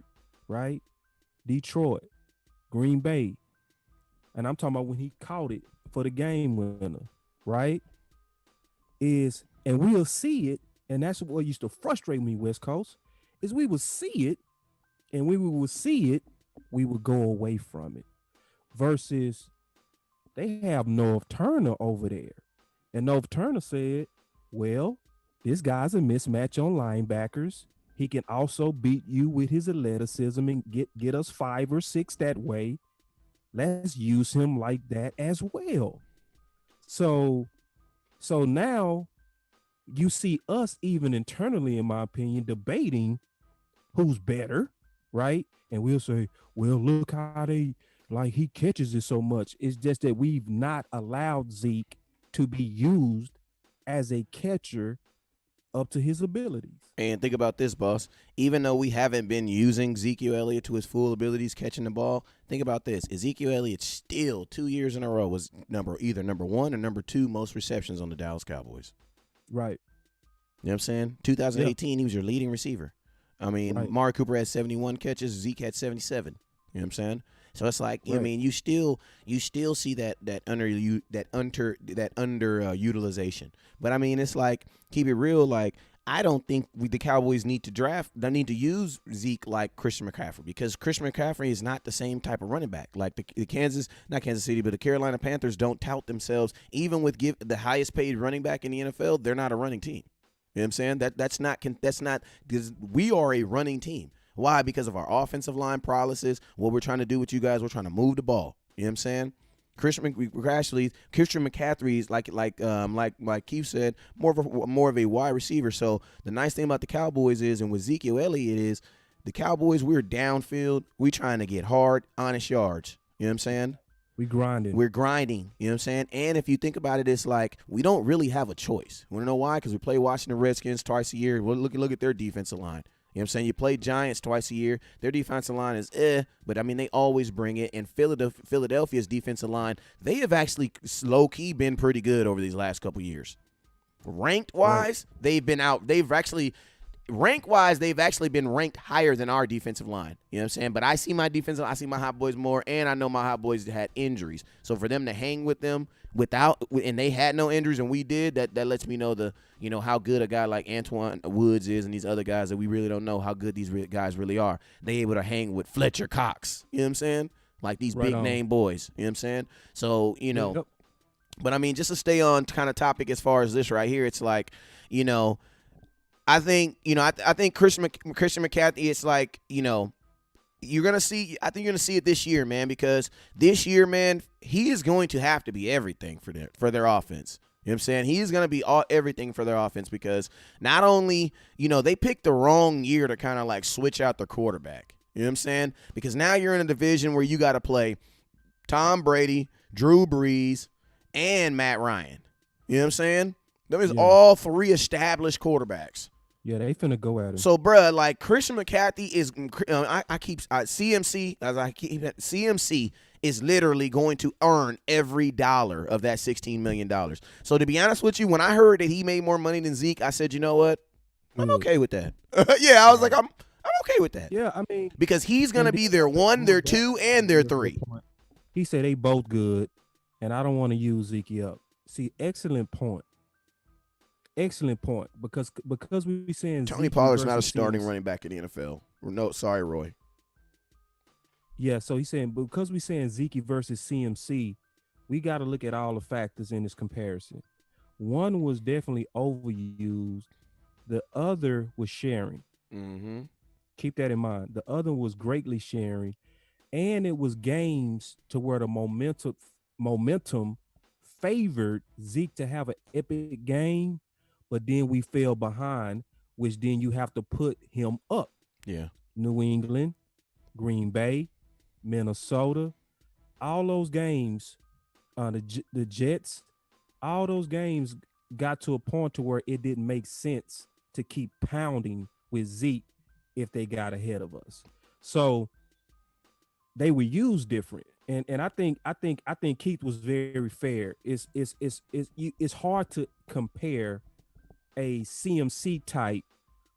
right? Detroit, Green Bay, and I'm talking about when he caught it for the game winner, right? And we'll see it, and that's what used to frustrate me, West Coast, is we would see it, and when we would see it, we would go away from it. Versus they have North Turner over there. And North Turner said, well, this guy's a mismatch on linebackers. He can also beat you with his athleticism and get us 5 or 6 that way. Let's use him like that as well. So now you see us even internally, in my opinion, debating who's better, right? And we'll say, well, look how he catches it so much. It's just that we've not allowed Zeke to be used as a catcher up to his abilities. And think about this, boss. Even though we haven't been using Ezekiel Elliott to his full abilities catching the ball, think about this. Ezekiel Elliott still 2 years in a row was either number 1 or number 2 most receptions on the Dallas Cowboys. Right. You know what I'm saying? 2018, He was your leading receiver. I mean, Right. Amari Cooper had 71 catches. Zeke had 77. You know what I'm saying? So it's like, Right. I mean, you still see that underutilization. But I mean, it's like, keep it real. Like, I don't think the Cowboys need to use Zeke like Christian McCaffrey, because Christian McCaffrey is not the same type of running back. Like the not Kansas City, but the Carolina Panthers don't tout themselves, even with the highest paid running back in the NFL. They're not a running team. You know what I'm saying? That's not because we are a running team. Why? Because of our offensive line paralysis. What we're trying to do with you guys, we're trying to move the ball. You know what I'm saying? Christian McCaffrey is like Keith said, more of a wide receiver. So the nice thing about the Cowboys is, and with Ezekiel Elliott is, the Cowboys, we're downfield. We trying to get hard, honest yards. You know what I'm saying? We're grinding. You know what I'm saying? And if you think about it, it's like we don't really have a choice. You want to know why? Because we play Washington Redskins twice a year. Well, look at their defensive line. You know what I'm saying? You play Giants twice a year. Their defensive line is but I mean, they always bring it. And Philadelphia's defensive line, they have actually low-key been pretty good over these last couple years. Ranked-wise, they've actually been ranked higher than our defensive line. You know what I'm saying? But I see my Hot Boys more, and I know my Hot Boys had injuries. So for them to hang with them and they had no injuries and we did, that lets me know how good a guy like Antoine Woods is, and these other guys that we really don't know how good these guys really are. They able to hang with Fletcher Cox. You know what I'm saying? Like these big name boys. You know what I'm saying? So, Yep. But I mean, just to stay on kind of topic as far as this right here, it's like, I think Christian McCaffrey, it's like, you're going to see it this year, man, because this year, man, he is going to have to be everything for their offense. You know what I'm saying? He's going to be everything for their offense, because not only, they picked the wrong year to kind of like switch out their quarterback. You know what I'm saying? Because now you're in a division where you got to play Tom Brady, Drew Brees, and Matt Ryan. You know what I'm saying? Those all 3 established quarterbacks. Yeah, they finna go at him. So, bruh, like Christian McCaffrey is, CMC is literally going to earn every dollar of that $16 million. So, to be honest with you, when I heard that he made more money than Zeke, I said, you know what? I'm okay with that. Yeah, I was like, I'm okay with that. Yeah, I mean, because he's going to be their 1, their 2, and their 3. He said they both good, and I don't want to use Zeke up. See, excellent point. Excellent point, because we saying Tony Zeke Pollard's not a versus starting CMC. running back in the NFL. No, sorry, Roy. Yeah, so he's saying because we saying Zeke versus CMC, we got to look at all the factors in this comparison. One was definitely overused. The other was sharing. Mm-hmm. Keep that in mind. The other was greatly sharing, and it was games to where the momentum favored Zeke to have an epic game, but then we fell behind, which then you have to put him up. Yeah. New England, Green Bay, Minnesota, all those games, the Jets, all those games got to a point to where it didn't make sense to keep pounding with Zeke if they got ahead of us. So they were used different. And I think Keith was very fair. It's hard to compare a CMC type,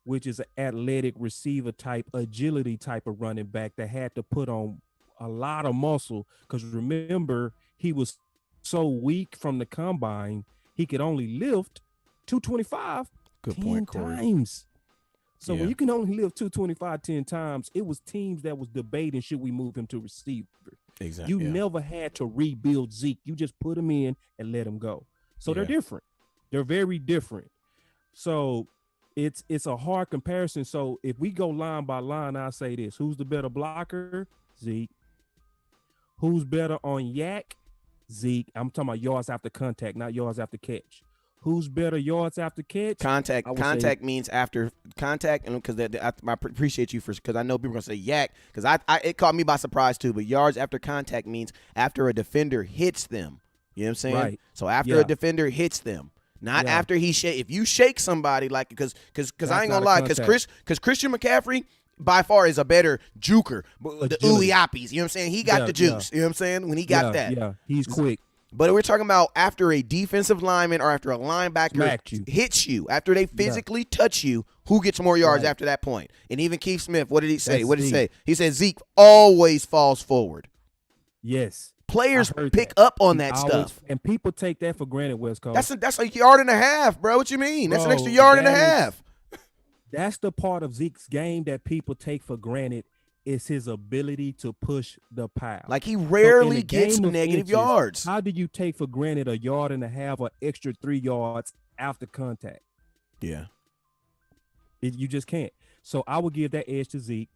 which is an athletic receiver type, agility type of running back that had to put on a lot of muscle. Because remember, he was so weak from the combine, he could only lift 225 Good 10 point, Corey. times. So Yeah. when you can only lift 225 10 times, it was teams that was debating should we move him to receiver. Exactly. You yeah. never had to rebuild Zeke. You just put him in and let him go. So they're Yeah. different. They're very different. So it's a hard comparison. So if we go line by line, I say this: who's the better blocker? Zeke. Who's better on yak? Zeke. I'm talking about yards after contact, not yards after catch. Who's better yards after catch? Contact. I would Contact means after contact, and because I appreciate you for, because I know people are gonna say yak, because I it caught me by surprise too. But yards after contact means after a defender hits them. You know what I'm saying? Right. So after Yeah. a defender hits them, not Yeah. after he shake. If you shake somebody, like because I ain't That's gonna not a lie, contact. because Christian McCaffrey by far is a better juker. The Agility. ooey-oppies, you know what I'm saying? He got Yeah, the juice. You know what I'm saying? When he got that. Yeah, he's quick. But we're talking about after a defensive lineman or after a linebacker Smacked you. hits you, after they physically touch you, who gets more yards Right. after that point? And even Keith Smith, what did he say? That's What did he say? Zeke. He said Zeke always falls forward. Yes. Players I heard pick that. up on He that always- stuff. And people take that for granted, West Coast. That's a yard and a half, bro. What you mean? That's an Bro, extra yard and a that is- half. That's the part of Zeke's game that people take for granted is his ability to push the pile. Like he So in rarely the gets game of negative inches, yards. How do you take for granted a yard and a half or extra 3 yards after contact? Yeah. You just can't. So I would give that edge to Zeke.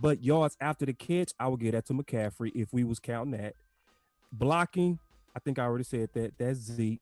But yards after the catch, I would give that to McCaffrey if we was counting that. Blocking, I think I already said that. That's Zeke.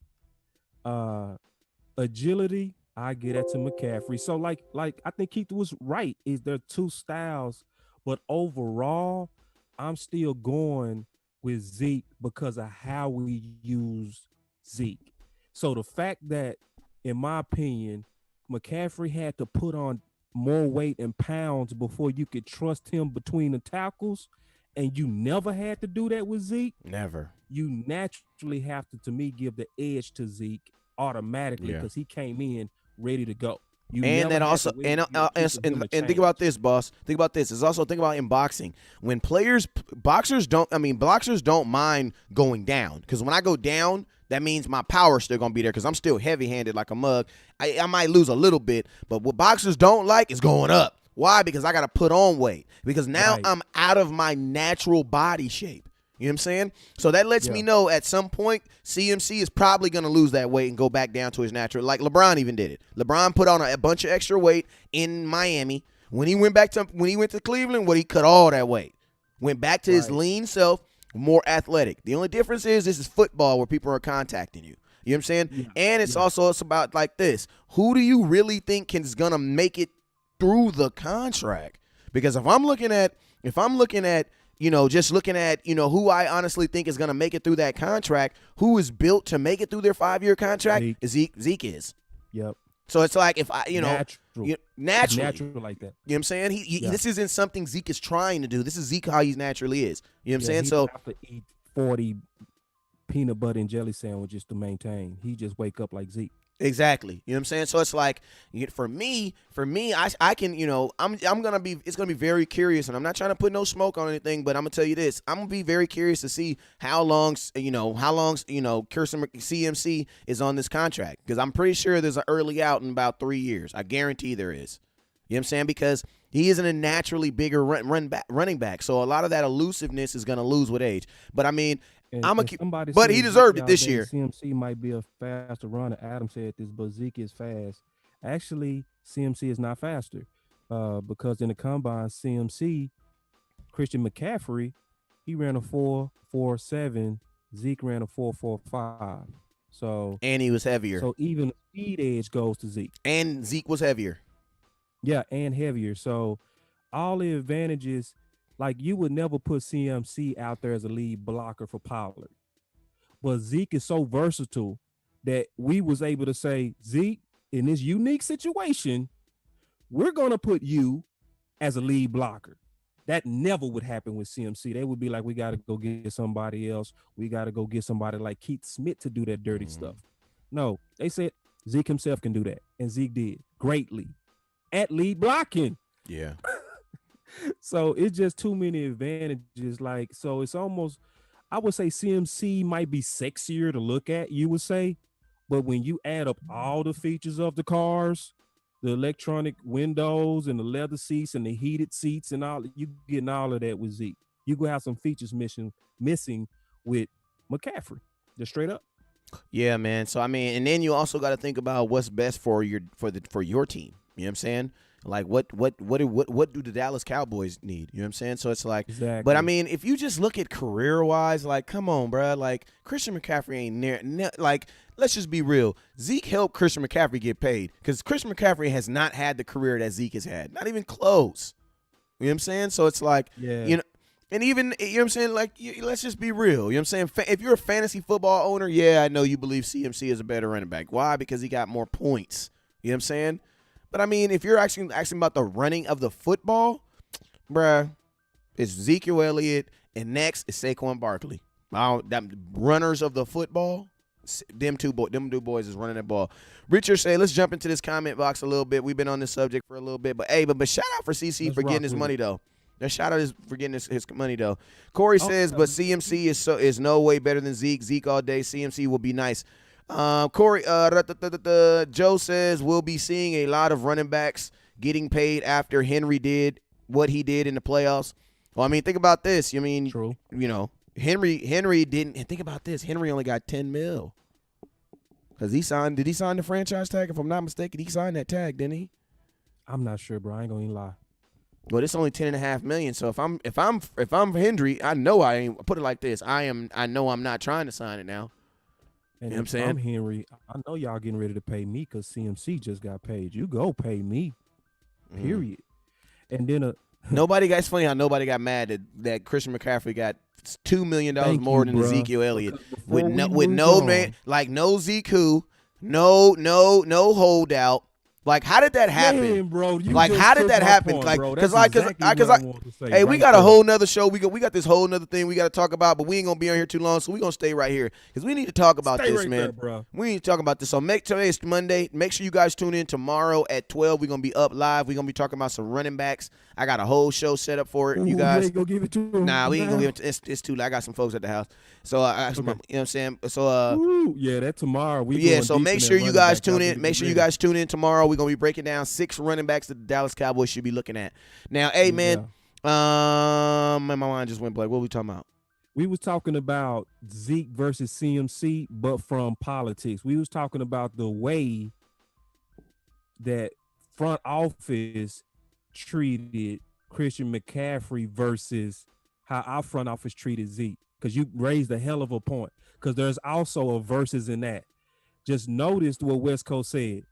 Agility, I get that to McCaffrey. So like I think Keith was right. Is there two styles, but overall, I'm still going with Zeke because of how we use Zeke. So the fact that, in my opinion, McCaffrey had to put on more weight and pounds before you could trust him between the tackles, and you never had to do that with Zeke, Never. you naturally have to me, give the edge to Zeke automatically Yeah. because he came in ready to go. You And never that had to also, wait and for your keeper him to think about change. this, boss. Think about this. It's also think about in boxing when boxers don't mind going down, because when I go down, that means my power's still gonna be there because I'm still heavy-handed like a mug. I might lose a little bit, but what boxers don't like is going up. Why? Because I gotta put on weight, because now Right. I'm out of my natural body shape. You know what I'm saying? So that lets me Yeah. know at some point CMC is probably going to lose that weight and go back down to his natural. Like LeBron even did it. LeBron put on a bunch of extra weight in Miami. When he went to Cleveland, he cut all that weight. Went back to his Right. lean self, more athletic. The only difference is this is football where people are contacting you. You know what I'm saying? Yeah. And it's about like this. Who do you really think is going to make it through the contract? Because if I'm looking at just looking at, who I honestly think is going to make it through that contract, who is built to make it through their 5-year contract, Zeke is. Yep. So it's like if I, Natural. It's naturally, natural like that. you know what I'm saying? Yeah. This isn't something Zeke is trying to do. This is Zeke how he naturally is. You know what I'm saying? He So don't have to eat 40 peanut butter and jelly sandwiches to maintain. He just wake up like Zeke. exactly. You know what I'm saying? So it's like for me, I can, it's gonna be very curious, and I'm not trying to put no smoke on anything, but I'm gonna tell you this: I'm gonna be very curious to see how long Kirsten CMC is on this contract, because I'm pretty sure there's an early out in about 3 years. I guarantee there is. You know what I'm saying? Because he isn't a naturally bigger running back, so a lot of that elusiveness is gonna lose with age. But I mean, Somebody but said he Zeke deserved it out this there, year. CMC might be a faster runner. Adam said this, but Zeke is fast. Actually, CMC is not faster because in the combine, CMC, Christian McCaffrey, he ran a 4.47. Zeke ran a 4.45. So And he was heavier. so even the speed edge goes to Zeke. And Zeke was heavier. Yeah, and heavier. So all the advantages, like you would never put CMC out there as a lead blocker for Pollard. But Zeke is so versatile that we was able to say, Zeke, in this unique situation, we're gonna put you as a lead blocker. That never would happen with CMC. They would be like, we got to go get somebody else. We got to go get somebody like Keith Smith to do that dirty stuff. No, they said Zeke himself can do that. And Zeke did greatly at lead blocking. Yeah. So it's just too many advantages. Like, so it's almost, I would say CMC might be sexier to look at, you would say. But when you add up all the features of the cars, the electronic windows and the leather seats and the heated seats and all, you getting all of that with Zeke. You gonna have some features missing with McCaffrey. Just straight up. Yeah, man. So I mean, and then you also got to think about what's best for your team. You know what I'm saying? Like what do the Dallas Cowboys need? You know what I'm saying? So it's like, Exactly. But I mean, if you just look at career wise, like, come on, bro. Like Christian McCaffrey ain't like. Let's just be real. Zeke helped Christian McCaffrey get paid because Christian McCaffrey has not had the career that Zeke has had, not even close. You know what I'm saying? So it's like, Yeah. you know, and even, you know what I'm saying? Like, let's just be real. You know what I'm saying? If you're a fantasy football owner, yeah, I know you believe CMC is a better running back. Why? Because he got more points. You know what I'm saying? But I mean, if you're asking about the running of the football, bruh, it's Ezekiel Elliott, and next is Saquon Barkley. Runners of the football. Them two boys is running that ball. Richard say, let's jump into this comment box a little bit. We've been on this subject for a little bit, but hey, but shout out for CC for getting his money though. That shout out is for getting his money though. Corey says, but CMC is no way better than Zeke. Zeke all day. CMC will be nice. Corey, Joe says we'll be seeing a lot of running backs getting paid after Henry did what he did in the playoffs. Well, I mean, think about this. I mean, True. You know. Henry didn't, and think about this. Henry only got $10 million because did he sign the franchise tag? If I'm not mistaken, he signed that tag, didn't he? I'm not sure, bro. I ain't gonna even lie. Well, it's only $10.5 million. So if I'm Henry, I know I ain't. Put it like this: I know I'm not trying to sign it now. And You know what I'm if saying? I'm Henry, I know y'all getting ready to pay me because CMC just got paid. You go pay me, period. And then it's funny how nobody got mad that Christian McCaffrey got $2 million more than Ezekiel Elliott with no man, like no Zeke no holdout. Like, how did that happen? Man, bro, like, how did that happen? Like, because hey, we got a whole nother show. We got this whole nother thing we got to talk about, but we ain't gonna be on here too long, so we gonna stay right here because we need to talk about this, right man. there, bro. We need to talk about this. So today is Monday. Make sure you guys tune in tomorrow at 12. We're gonna be up live. We're gonna be talking about some running backs. I got a whole show set up for it. You guys, you ain't gonna give it to him. nah, we ain't gonna give it. It's too late. I got some folks at the house, so you know what I'm saying. So yeah, that tomorrow. so make sure you guys tune in. Make sure you guys tune in tomorrow. We're gonna be breaking down 6 running backs that the Dallas Cowboys should be looking at. Now, hey man, my mind just went blank. What were we talking about? We was talking about Zeke versus CMC, but from politics. We was talking about the way that front office treated Christian McCaffrey versus how our front office treated Zeke. Because you raised a hell of a point. Because there's also a versus in that. Just noticed what West Coast said.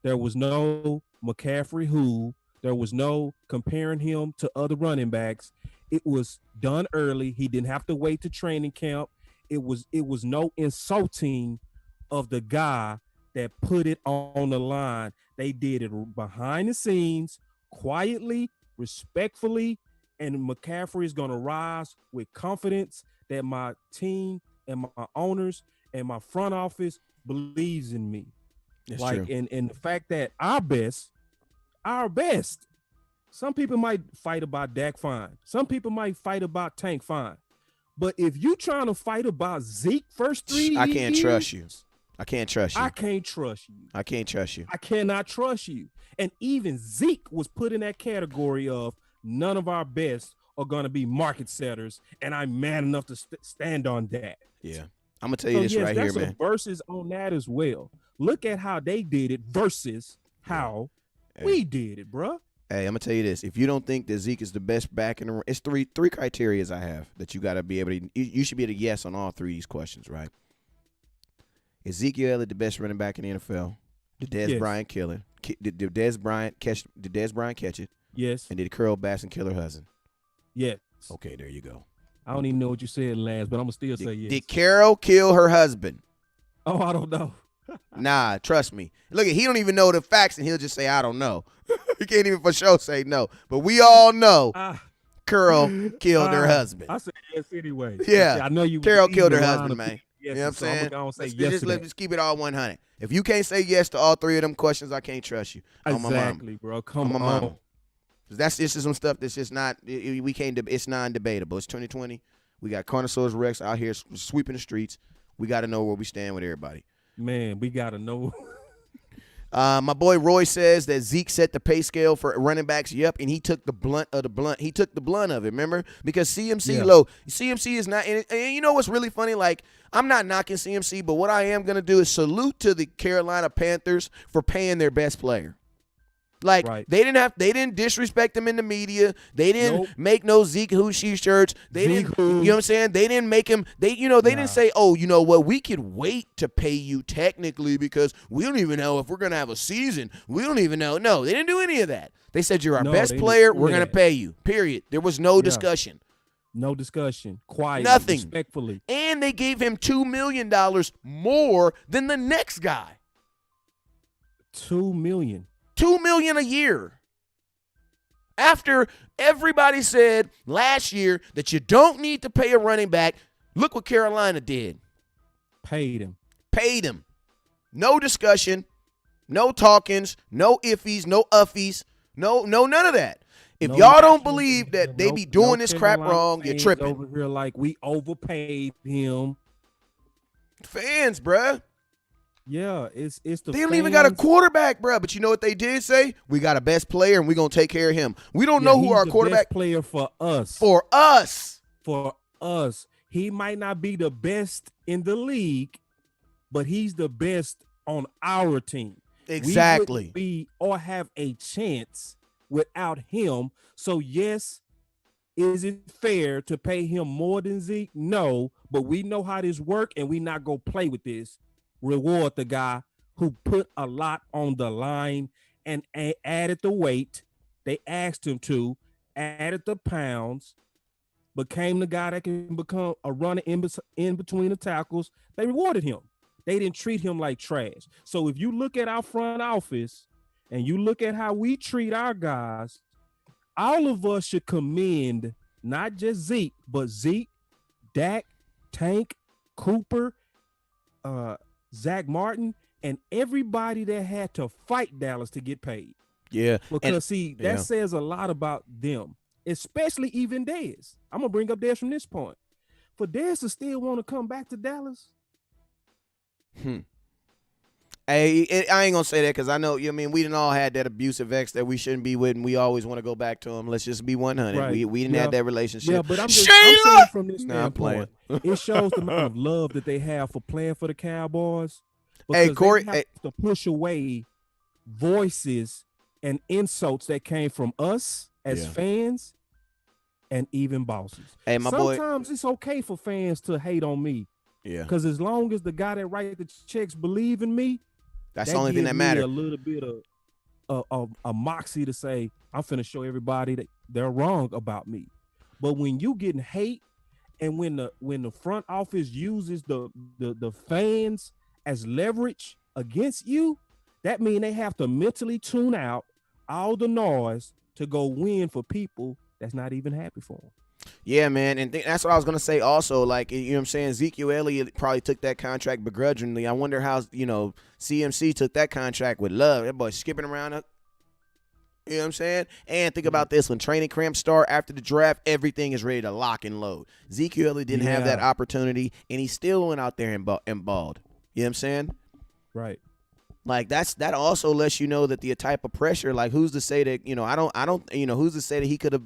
There was no McCaffrey who. There was no comparing him to other running backs. It was done early. He didn't have to wait to training camp. It was no insulting of the guy that put it on the line. They did it behind the scenes, quietly, respectfully, and McCaffrey is going to rise with confidence that my team and my owners and my front office believes in me. That's like, true. and the fact that our best. Some people might fight about Dak, fine. Some people might fight about Tank, fine. But if you trying to fight about Zeke first 3 I can't years, trust you. I can't trust you. I can't trust you. I can't trust you. I cannot trust you. And even Zeke was put in that category of none of our best are going to be market setters, and I'm man enough to stand on that. Yeah. I'm going to tell you this right here, man. Versus on that as well. Look at how they did it versus how we did it, bruh. Hey, I'm gonna tell you this. If you don't think that Zeke is the best back in the room, it's three criteria I have that you got to be able to. You should be able to yes on all three of these questions, right? Is Ezekiel Elliott the best running back in the NFL? Did Dez Bryant kill it? Did Dez Bryant catch? Did Dez Bryant catch it? Yes. And did Carl Basson kill her husband? Yes. Okay, there you go. I don't even know what you said last, but I'm gonna still say yes. Did Carol kill her husband? Oh, I don't know. Nah, trust me. Look, he don't even know the facts, and he'll just say, I don't know. He can't even for sure say no. But we all know Carol killed her husband. I said yes anyway. Yeah. I know you. Carol killed her husband, man. Yes, You know what I'm saying? I'm gonna say yes to that. Let's keep it all 100. If you can't say yes to all three of them questions, I can't trust you. Exactly, bro. Come on. Mama. That's just some stuff that's just not. We can't. It's non-debatable. It's 2020. We got Carnosaurus Rex out here sweeping the streets. We got to know where we stand with everybody. Man, we got to know. My boy Roy says that Zeke set the pay scale for running backs. Yep, and he took the blunt of the blunt. He took the blunt of it, remember? Because CMC low. CMC is not – and you know what's really funny? Like, I'm not knocking CMC, but what I am going to do is salute to the Carolina Panthers for paying their best player. Like, they didn't disrespect him in the media. They didn't make no Zeke who she shirts. They didn't, you know what I'm saying? They didn't make him, they didn't say, oh, you know what, we could wait to pay you technically because we don't even know if we're going to have a season. We don't even know. No, they didn't do any of that. They said, you're our best player. We're going to pay you, period. There was no discussion. No discussion. Quiet. Nothing. Respectfully. And they gave him $2 million more than the next guy. $2 million. $2 million a year. After everybody said last year that you don't need to pay a running back, look what Carolina did. Paid him. No discussion, no talkings, no iffies, no uffies, no none of that. If y'all don't believe that they be doing this crap wrong, you're tripping. Over here like we overpaid him. Fans, bruh. Yeah, it's the. They don't even got a quarterback, bro. But you know what they did say? We got a best player, and we're gonna take care of him. We don't know who our quarterback best player for us. For us, he might not be the best in the league, but he's the best on our team. Exactly. We wouldn't be or have a chance without him. So yes, is it fair to pay him more than Zeke? No, but we know how this work, and we not gonna play with this. Reward the guy who put a lot on the line and added the weight. They asked him to, added the pounds, became the guy that can become a runner in between the tackles. They rewarded him. They didn't treat him like trash. So if you look at our front office and you look at how we treat our guys, all of us should commend not just Zeke, but Zeke, Dak, Tank, Cooper, Zach Martin, and everybody that had to fight Dallas to get paid. Yeah. Because, that says a lot about them, especially even Dez. I'm going to bring up Dez from this point. For Dez to still want to come back to Dallas. Hey, I ain't going to say that because I know, we done all had that abusive ex that we shouldn't be with, and we always want to go back to him. Let's just be 100. Right. We didn't have that relationship. Yeah, but I'm saying from this standpoint, it shows the amount of love that they have for playing for the Cowboys. Hey, Corey, they have to push away voices and insults that came from us as fans and even bosses. Hey, Sometimes it's okay for fans to hate on me. Yeah. Because as long as the guy that writes the checks believe in me, that's the only thing that matters. A little bit of a moxie to say, I'm finna show everybody that they're wrong about me. But when you getting hate and when the front office uses the fans as leverage against you, that means they have to mentally tune out all the noise to go win for people that's not even happy for them. Yeah, man, and that's what I was going to say also. Like, you know what I'm saying, Ezekiel Elliott probably took that contract begrudgingly. I wonder how, CMC took that contract with love. That boy skipping around. You know what I'm saying? And think about this. When training camp start after the draft, everything is ready to lock and load. Ezekiel Elliott didn't have that opportunity, and he still went out there and balled. You know what I'm saying? Right. Like that also lets you know that the type of pressure, like who's to say that, I don't, who's to say that he could have,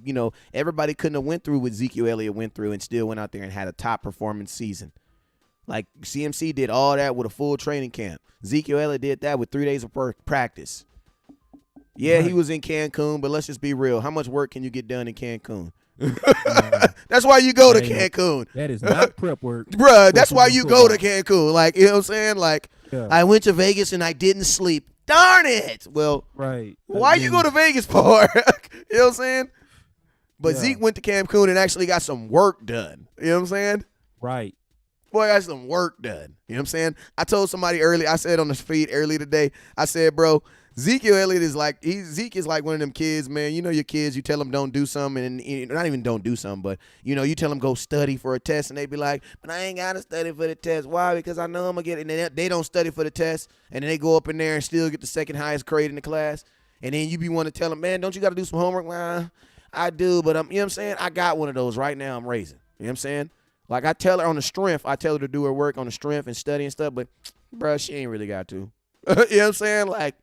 everybody couldn't have went through what Ezekiel Elliott went through and still went out there and had a top performance season. Like CMC did all that with a full training camp. Ezekiel Elliott did that with 3 days of practice. Yeah, he Right. was in Cancun, but let's just be real. How much work can you get done in Cancun? Nah, That's why you go to that ain't Cancun. that is not prep work. Bruh, that's why for you go to football. Cancun. Like, you know what I'm saying? Like, Yeah. I went to Vegas and I didn't sleep. Darn it. Well, Right. why you go to Vegas for? You know what I'm saying? But Yeah. Zeke went to Cancun and actually got some work done. You know what I'm saying? Right. Boy, got some work done. You know what I'm saying? I told somebody early, I said on the feed early today, I said, bro, Ezekiel Elliott is like, Zeke is like one of them kids, man. You know your kids, you tell them don't do something, and not even don't do something, but, you know, you tell them go study for a test, and they be like, but I ain't got to study for the test. Why? Because I know I'm going to get it. And they don't study for the test, and then they go up in there and still get the second highest grade in the class. And then you be wanting to tell them, man, don't you got to do some homework? Nah, I do, but you know what I'm saying? I got one of those right now I'm raising. You know what I'm saying? Like, I tell her on the strength, I tell her to do her work on the strength and study and stuff, but, bruh, she ain't really got to. You know what I'm saying? Like,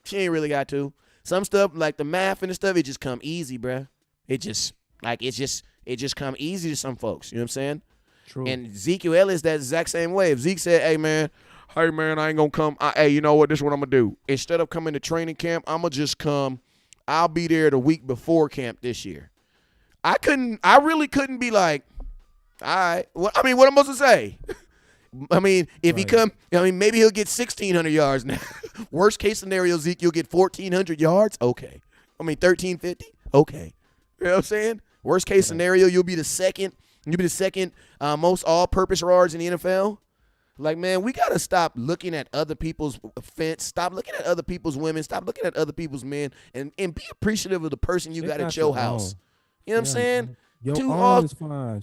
she ain't really got to. Some stuff, like the math and the stuff, it just come easy, bruh. It just come easy to some folks. You know what I'm saying? True. And Ezekiel Ellis that exact same way. If Zeke said, hey, man, I ain't going to come. Hey, you know what? This is what I'm going to do. Instead of coming to training camp, I'm going to just come. I'll be there the week before camp this year. I really couldn't be like, all right. What I'm supposed to say? I mean, if he come, maybe he'll get 1,600 yards now. Worst case scenario, Zeke, you'll get 1,400 yards. Okay. 1,350. Okay. You know what I'm saying? Worst case scenario, you'll be the second. You'll be the second most all-purpose yards in the NFL. Like, man, we gotta stop looking at other people's offense. Stop looking at other people's women. Stop looking at other people's men, and be appreciative of the person you got at your house. You know what I'm saying? Your Too arm is fine.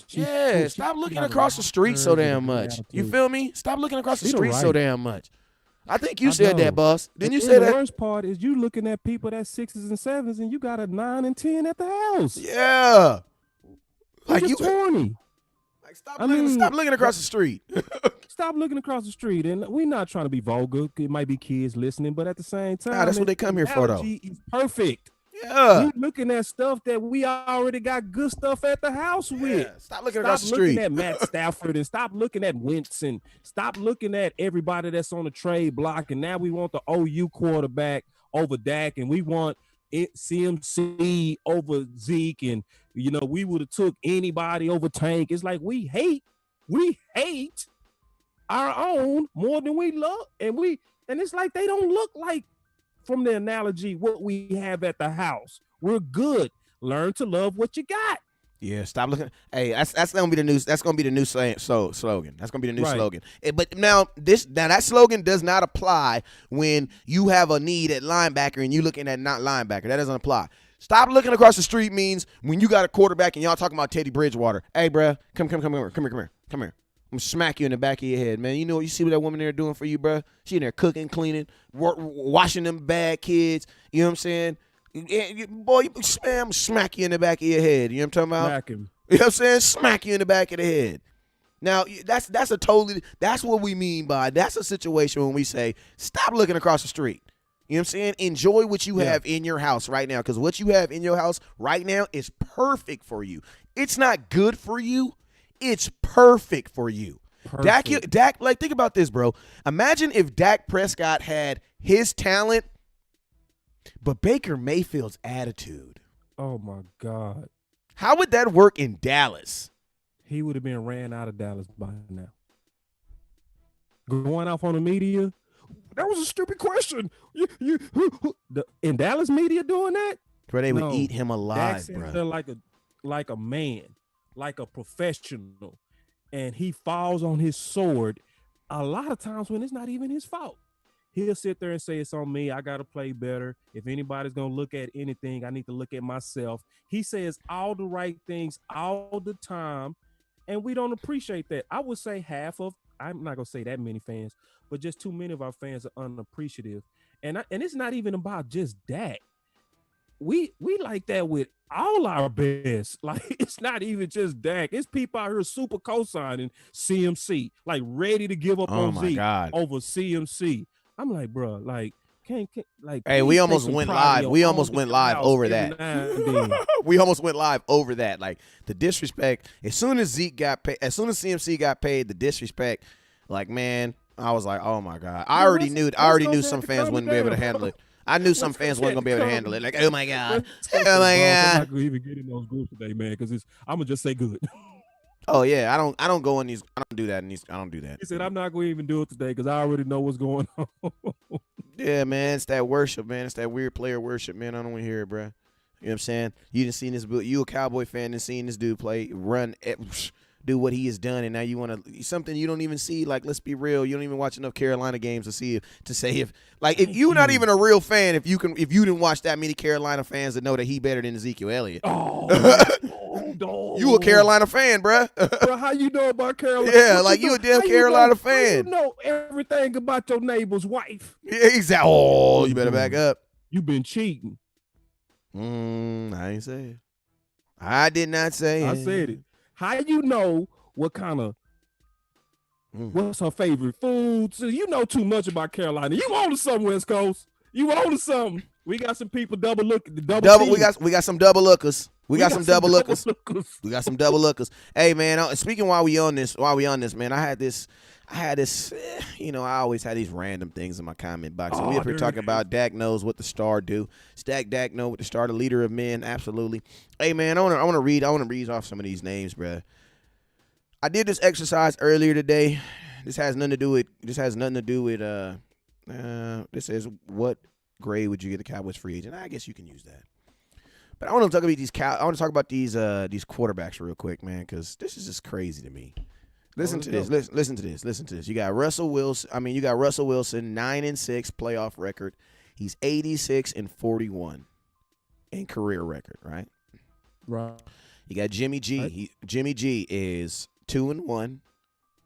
Stop looking across the street so damn much. You feel me? Stop looking across the street so damn much. I think you said that, boss. Didn't you say the that? The worst part is you looking at people that's 6s and 7s, and you got a 9 and 10 at the house. Yeah. Like you 20. Like stop looking across the street. Stop looking across the street. And we're not trying to be vulgar. It might be kids listening, but at the same time, that's what they come here for, though. Is perfect. Yeah. You looking at stuff that we already got good stuff at the house with. Stop looking across the street. Stop looking at Matt Stafford and stop looking at Wentz and stop looking at everybody that's on the trade block. And now we want the OU quarterback over Dak, and we want CMC over Zeke, and we would have took anybody over Tank. It's like we hate our own more than we love, and it's like they don't look like, from the analogy, what we have at the house. We're good. Learn to love what you got. Yeah, stop looking. Hey, that's gonna be the new. That's gonna be the new slogan. That's gonna be the new slogan. But now that slogan does not apply when you have a need at linebacker and you looking at not linebacker. That doesn't apply. Stop looking across the street means when you got a quarterback and y'all talking about Teddy Bridgewater. Hey, bruh, come here. I'm gonna smack you in the back of your head, man. You see what that woman there doing for you, bruh? She in there cooking, cleaning, washing them bad kids. You know what I'm saying? Boy, man, I'm smack you in the back of your head. You know what I'm talking about? Smack him. You know what I'm saying? Smack you in the back of the head. Now, that's what we mean by, that's a situation when we say, stop looking across the street. You know what I'm saying? Enjoy what you have in your house right now, because what you have in your house right now is perfect for you. It's not good for you. It's perfect for you. Perfect. Dak, like, think about this, bro. Imagine if Dak Prescott had his talent, but Baker Mayfield's attitude. Oh, my God. How would that work in Dallas? He would have been ran out of Dallas by now. Going off on the media, that was a stupid question. In Dallas media doing that? Bro, they would eat him alive, bro. They're like a man, like a professional, and he falls on his sword a lot of times when it's not even his fault. He'll sit there and say, it's on me. I got to play better. If anybody's going to look at anything, I need to look at myself. He says all the right things all the time, and we don't appreciate that. I would say I'm not going to say that many fans, but just too many of our fans are unappreciative. And it's not even about just Dak. We like that with all our best. Like, it's not even just Dak. It's people out here super co-signing CMC, like ready to give up on Zeke over CMC. I'm like, bro, like, can't like. Hey, we almost went live. We almost went live over that. We almost went live over that. Like, the disrespect. As soon as CMC got paid, the disrespect. Like, man, I was like, oh my God. I already knew some fans wouldn't be able to handle it. I knew some fans weren't gonna be able to handle it. Like, oh my god, oh Oh my I'm god. not gonna even get in those groups today, man, because I'm gonna just say good. Oh yeah, I don't go in these. I don't do that in these. I don't do that. He said, I'm not gonna even do it today because I already know what's going on. Yeah, man, it's that worship, man. It's that weird player worship, man. I don't want to hear it, bro. You know what I'm saying? You didn't see this. You a Cowboy fan and seen this dude play, run, do what he has done, and now you want to something you don't even see. Like, let's be real, you don't even watch enough Carolina games to see to say if if you're not even a real fan, if you didn't watch that many Carolina fans to know that he better than Ezekiel Elliott. You a Carolina fan, bruh. Bro, how you know about Carolina? Yeah, like you a damn Carolina fan. You know everything about your neighbor's wife. Yeah, exactly. Oh, you better back up. You been cheating. I ain't say it. I did not say it. I said it. How you know what kind of what's her favorite food? So you know too much about Carolina. You on to something, West Coast. You on to something. We got some people double looking. We got some double lookers. We got some double lookers. We got some double lookers. Hey man, speaking while we on this, man, I had this, I always had these random things in my comment box. And we up here talking about Dak knows what the star do. Dak know what the star, the leader of men, absolutely. Hey man, I want to read off some of these names, bruh. I did this exercise earlier today. This has nothing to do with. This is what grade would you get the Cowboys free agent? I guess you can use that. But I want to talk about these quarterbacks real quick, man, because this is just crazy to me. Listen to this. You got Russell Wilson. 9-6 playoff record. He's 86-41 in career record, right? Right. You got Jimmy G. Right. Jimmy G is 2-1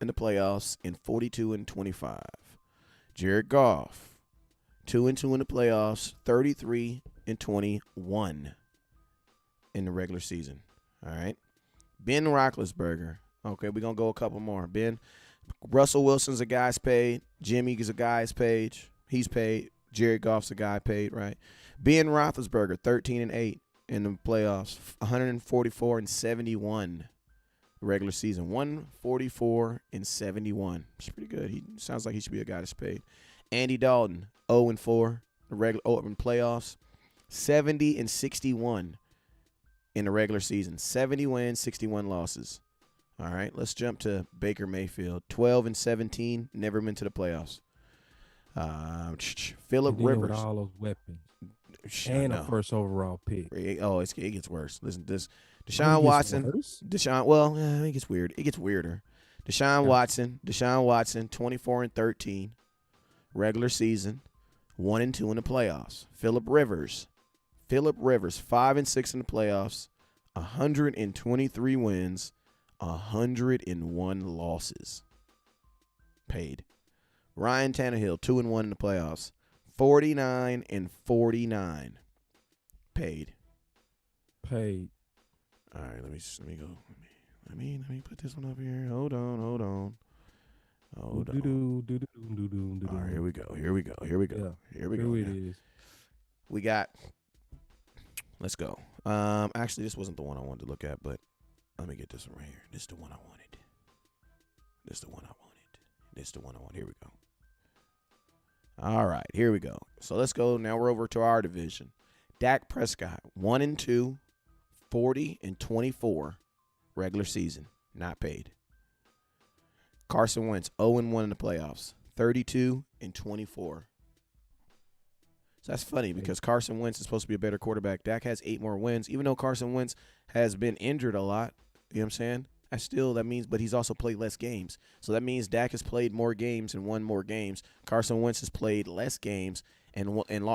in the playoffs and 42-25. Jared Goff, 2-2 in the playoffs, 33-21 in the regular season. All right. Ben Roethlisberger. Okay, we're going to go a couple more. Russell Wilson's a guy's paid. Jimmy is a guy's paid. He's paid. Jared Goff's a guy paid, right? Ben Roethlisberger, 13-8 in the playoffs, 144-71 regular season. 144-71. It's pretty good. He sounds like he should be a guy that's paid. Andy Dalton, 0-4 in playoffs, 70-61 in the regular season. 70 wins, 61 losses. All right, let's jump to Baker Mayfield. 12-17, never been to the playoffs. Philip Rivers. With all those weapons. And a first overall pick. Oh, it gets worse. Listen to this. Deshaun Watson. I think it's weird. It gets weirder. Deshaun Watson, 24-13, regular season, 1-2 in the playoffs. Philip Rivers, 5-6 in the playoffs, 123 wins, 101 losses. Paid. Ryan Tannehill, 2-1 in the playoffs, 49-49. Paid. All right, let me go. Let me put this one up here. Hold on. All right, here we go. Yeah, here it is. We got. Let's go. Actually, this wasn't the one I wanted to look at, but let me get this one right here. This is the one I wanted. Here we go. All right, here we go. So let's go. Now we're over to our division. Dak Prescott, 1-2, 40-24 regular season, not paid. Carson Wentz, 0-1 in the playoffs, 32-24. So that's funny because Carson Wentz is supposed to be a better quarterback. Dak has 8 more wins, even though Carson Wentz has been injured a lot. You know what I'm saying? That means, but he's also played less games. So that means Dak has played more games and won more games. Carson Wentz has played less games and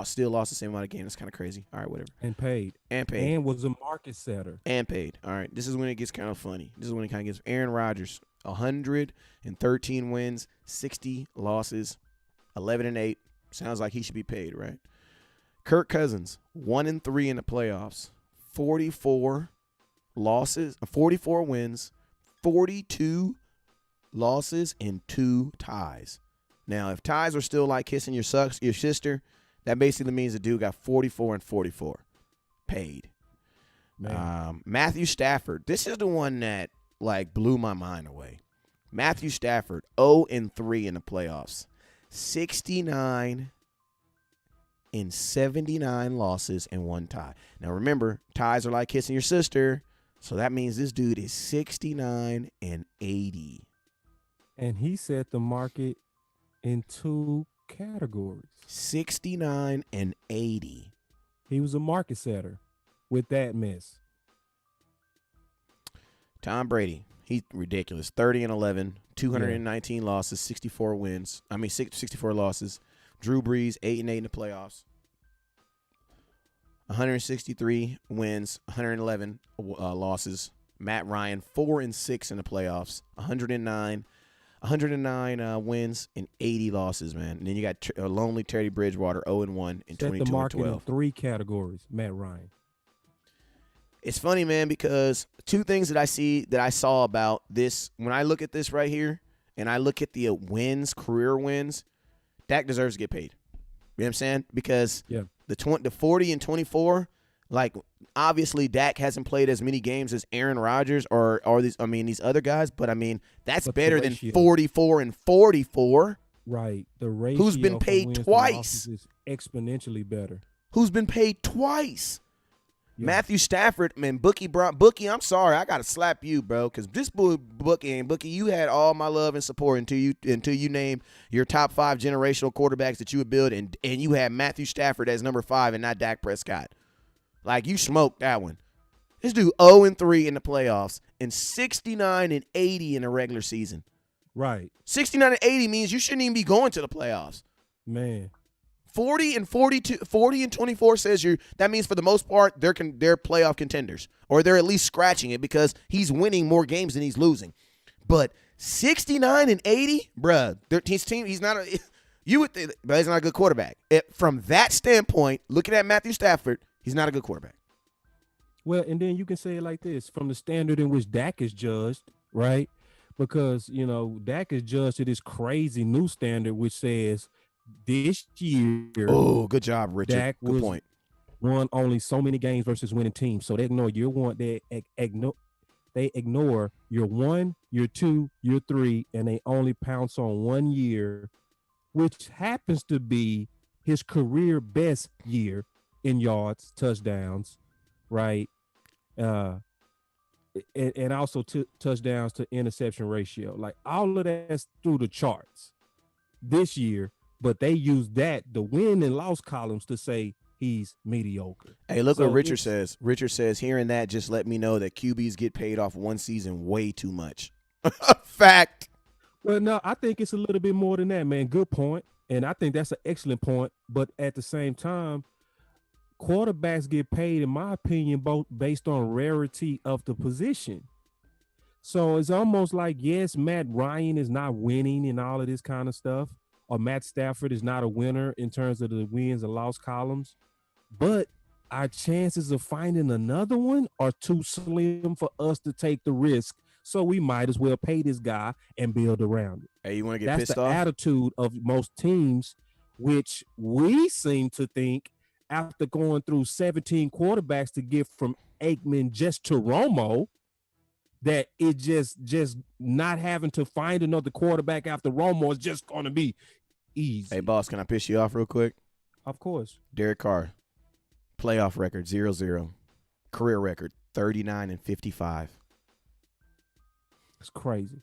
still lost the same amount of games. That's kind of crazy. All right, whatever. And paid. And was a market setter. And paid. All right, this is when it gets kind of funny. This is when it kind of gets Aaron Rodgers, 113 wins, 60 losses, 11-8. Sounds like he should be paid, right? Kirk Cousins, 1-3 in the playoffs, 44 wins, 42 losses, and 2 ties. Now, if ties are still like kissing your sister, that basically means the dude got 44-44 paid. Matthew Stafford. This is the one that blew my mind away. Matthew Stafford, 0-3 in the playoffs, 69 and 79 losses and 1 tie. Now remember, ties are like kissing your sister, so that means this dude is 69 and 80. And he set the market in 2 categories. 69 and 80. He was a market setter with that mess. Tom Brady, he's ridiculous. 30 and 11, 219 losses, 64 wins. 64 losses. Drew Brees, 8 and 8 in the playoffs. 163 wins, 111 losses. Matt Ryan, 4 and 6 in the playoffs. 109 wins and 80 losses, man. And then you got lonely Teddy Bridgewater, 0 and 1 in 22 the market and 12. in 3 categories. Matt Ryan. It's funny, man, because 2 things that I saw about this when I look at this right here, and I look at the wins, career wins. Dak deserves to get paid. You know what I'm saying? Because the 40 and 24, like obviously Dak hasn't played as many games as Aaron Rodgers or these other guys, but I mean that's better than 44 and 44. Right. The ratio who's been paid twice is exponentially better. Who's been paid twice? Matthew Stafford, man, Bookie, I'm sorry, I gotta slap you, bro, because this Bookie, you had all my love and support until you name your top 5 generational quarterbacks that you would build, and you had Matthew Stafford as number 5 and not Dak Prescott. Like you smoked that one. This dude 0 and 3 in the playoffs and 69 and 80 in the regular season. Right. 69 and 80 means you shouldn't even be going to the playoffs. Man. 40 and 24 says that means for the most part they're playoff contenders, or they're at least scratching it because he's winning more games than he's losing. But 69 and 80, bruh, his team, he's not but he's not a good quarterback. From that standpoint, looking at Matthew Stafford, he's not a good quarterback. Well, and then you can say it like this, from the standard in which Dak is judged, right? Because, Dak is judged to this crazy new standard which says this year. Oh, good job, Richard. Dak good point. Won only so many games versus winning teams. So they ignore your one, they ignore your 1, your 2, your 3, and they only pounce on 1 year, which happens to be his career best year in yards, touchdowns, right? And also touchdowns to interception ratio. Like all of that's through the charts this year. But they use the win and loss columns to say he's mediocre. Hey, look what Richard says. Richard says, hearing that just let me know that QBs get paid off one season way too much. Fact. Well, no, I think it's a little bit more than that, man. Good point. And I think that's an excellent point. But at the same time, quarterbacks get paid, in my opinion, both based on rarity of the position. So it's almost like, yes, Matt Ryan is not winning and all of this kind of stuff, or Matt Stafford is not a winner in terms of the wins and loss columns, but our chances of finding another one are too slim for us to take the risk. So we might as well pay this guy and build around it. Hey, you want to get pissed off? That's the attitude of most teams, which we seem to think after going through 17 quarterbacks to get from Aikman just to Romo, that it just not having to find another quarterback after Romo is just going to be easy. Hey, boss, can I piss you off real quick? Of course. Derek Carr, playoff record 0-0, career record 39 and 55. It's crazy.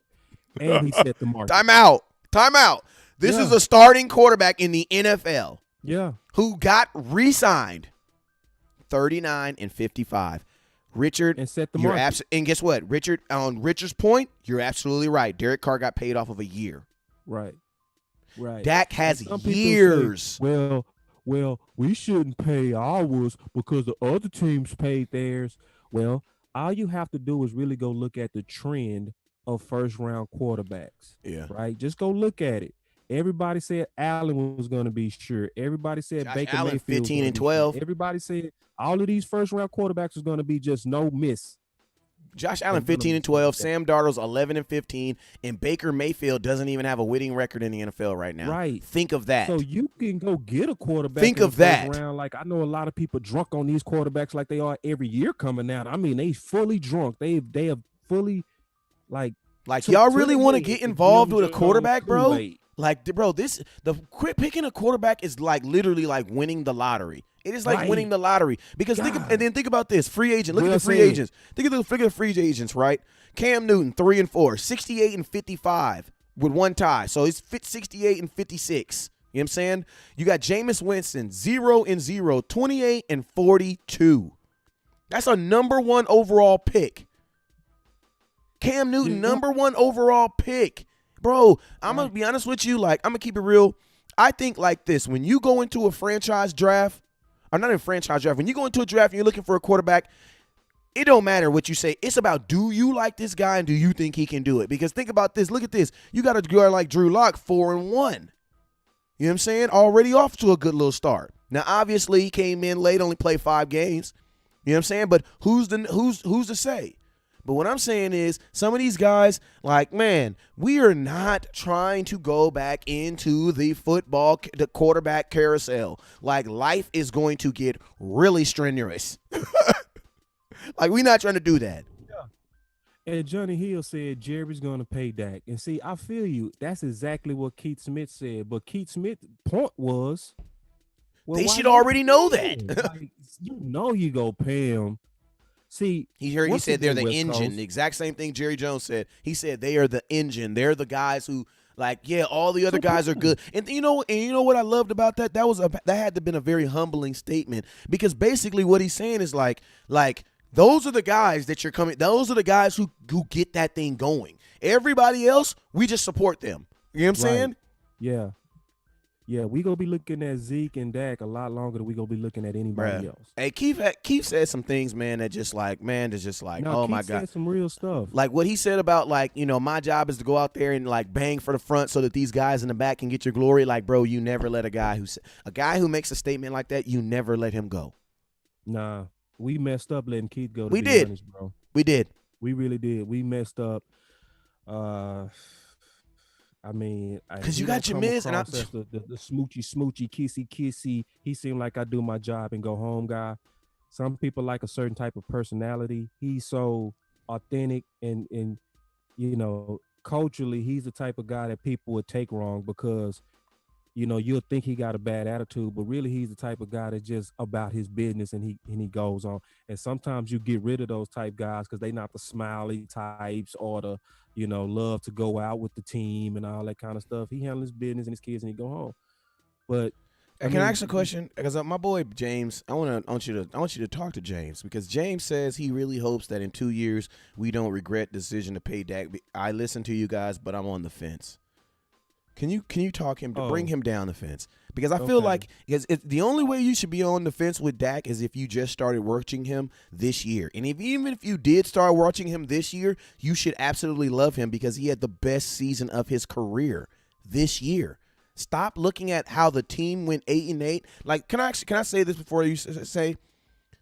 And he set the mark. Time out. This is a starting quarterback in the NFL. Yeah. Who got re-signed 39 and 55. Richard, and set the market. And guess what? Richard, on Richard's point, you're absolutely right. Derek Carr got paid off of a year. Right. Dak has years. Say, well, we shouldn't pay ours because the other teams paid theirs. Well, all you have to do is really go look at the trend of first-round quarterbacks. Yeah. Right? Just go look at it. Everybody said Allen was going to be sure. Everybody said Josh Baker Allen, Mayfield 15 and 12. Sure. Everybody said all of these first-round quarterbacks was going to be just no miss. Josh Allen, 15 and 12. Sam Darnold's 11 and 15. And Baker Mayfield doesn't even have a winning record in the NFL right now. Right. Think of that. So you can go get a quarterback. Think of that. Round. Like, I know a lot of people drunk on these quarterbacks like they are every year coming out. I mean, they fully drunk. They have fully, like y'all really want to get involved with a quarterback, bro? Like, bro, quit picking a quarterback is like literally like winning the lottery. It is like Right. winning the lottery because God. think about this free agent. Look at Well the free said. agents. Think of the free agents, right? Cam Newton 3-4, 68 and 55 with one tie, so he's 68 and 56. You know what I'm saying? You got Jameis Winston 0-0, 28 and 42. That's a number 1 overall pick. Cam Newton, number 1 overall pick. Bro, I'm going to be honest with you. Like, I'm going to keep it real. I think like this. When you go into a franchise draft, or not a franchise draft, when you go into a draft and you're looking for a quarterback, it don't matter what you say. It's about, do you like this guy and do you think he can do it? Because think about this. Look at this. You got a guy like Drew Lock, 4-1. You know what I'm saying? Already off to a good little start. Now, obviously, he came in late, only played 5 games. You know what I'm saying? But who's to say? But what I'm saying is some of these guys, like, man, we are not trying to go back into the quarterback carousel. Like, life is going to get really strenuous. Like, we're not trying to do that. And Johnny Hill said Jerry's going to pay Dak. And see, I feel you. That's exactly what Keith Smith said. But Keith Smith's point was, well, They why should not already know pay that. him? Like, you know you go pay him. See, He once said they're again, the West engine. Coast, The exact same thing Jerry Jones said. He said they are the engine. They're the guys who, like, yeah, all the other guys are good. And you know what I loved about that? That had to been a very humbling statement, because basically what he's saying is like those are the guys that you're coming. Those are the guys who get that thing going. Everybody else, we just support them. You know what I'm saying? Yeah. Yeah, we gonna be looking at Zeke and Dak a lot longer than we gonna be looking at anybody else. Hey, Keith said some things, man, that just like, No, oh Keith my God. said some real stuff. Like what he said about, like, you know, my job is to go out there and like bang for the front so that these guys in the back can get your glory. Like, bro, you never let a guy who makes a statement like that, you never let him go. Nah, we messed up letting Keith go. We be did. honest, bro. We did. We really did. We messed up. I mean, because you got your mids and the smoochy, kissy. He seemed like I do my job and go home guy. Some people like a certain type of personality. He's so authentic and you know, culturally, he's the type of guy that people would take wrong because, you know, you'll think he got a bad attitude, but really he's the type of guy that's just about his business and he goes on. And sometimes you get rid of those type guys because they not the smiley types or the, you know, love to go out with the team and all that kind of stuff. He handles his business and his kids and he go home. But can I ask a question? Because my boy James, I want you to talk to James, because James says he really hopes that in 2 years we don't regret the decision to pay Dak. I listen to you guys, but I'm on the fence. Can you talk him to bring him down the fence? Because I feel like the only way you should be on the fence with Dak is if you just started watching him this year. And even if you did start watching him this year, you should absolutely love him because he had the best season of his career this year. Stop looking at how the team went 8-8. Like, can I say this before you say?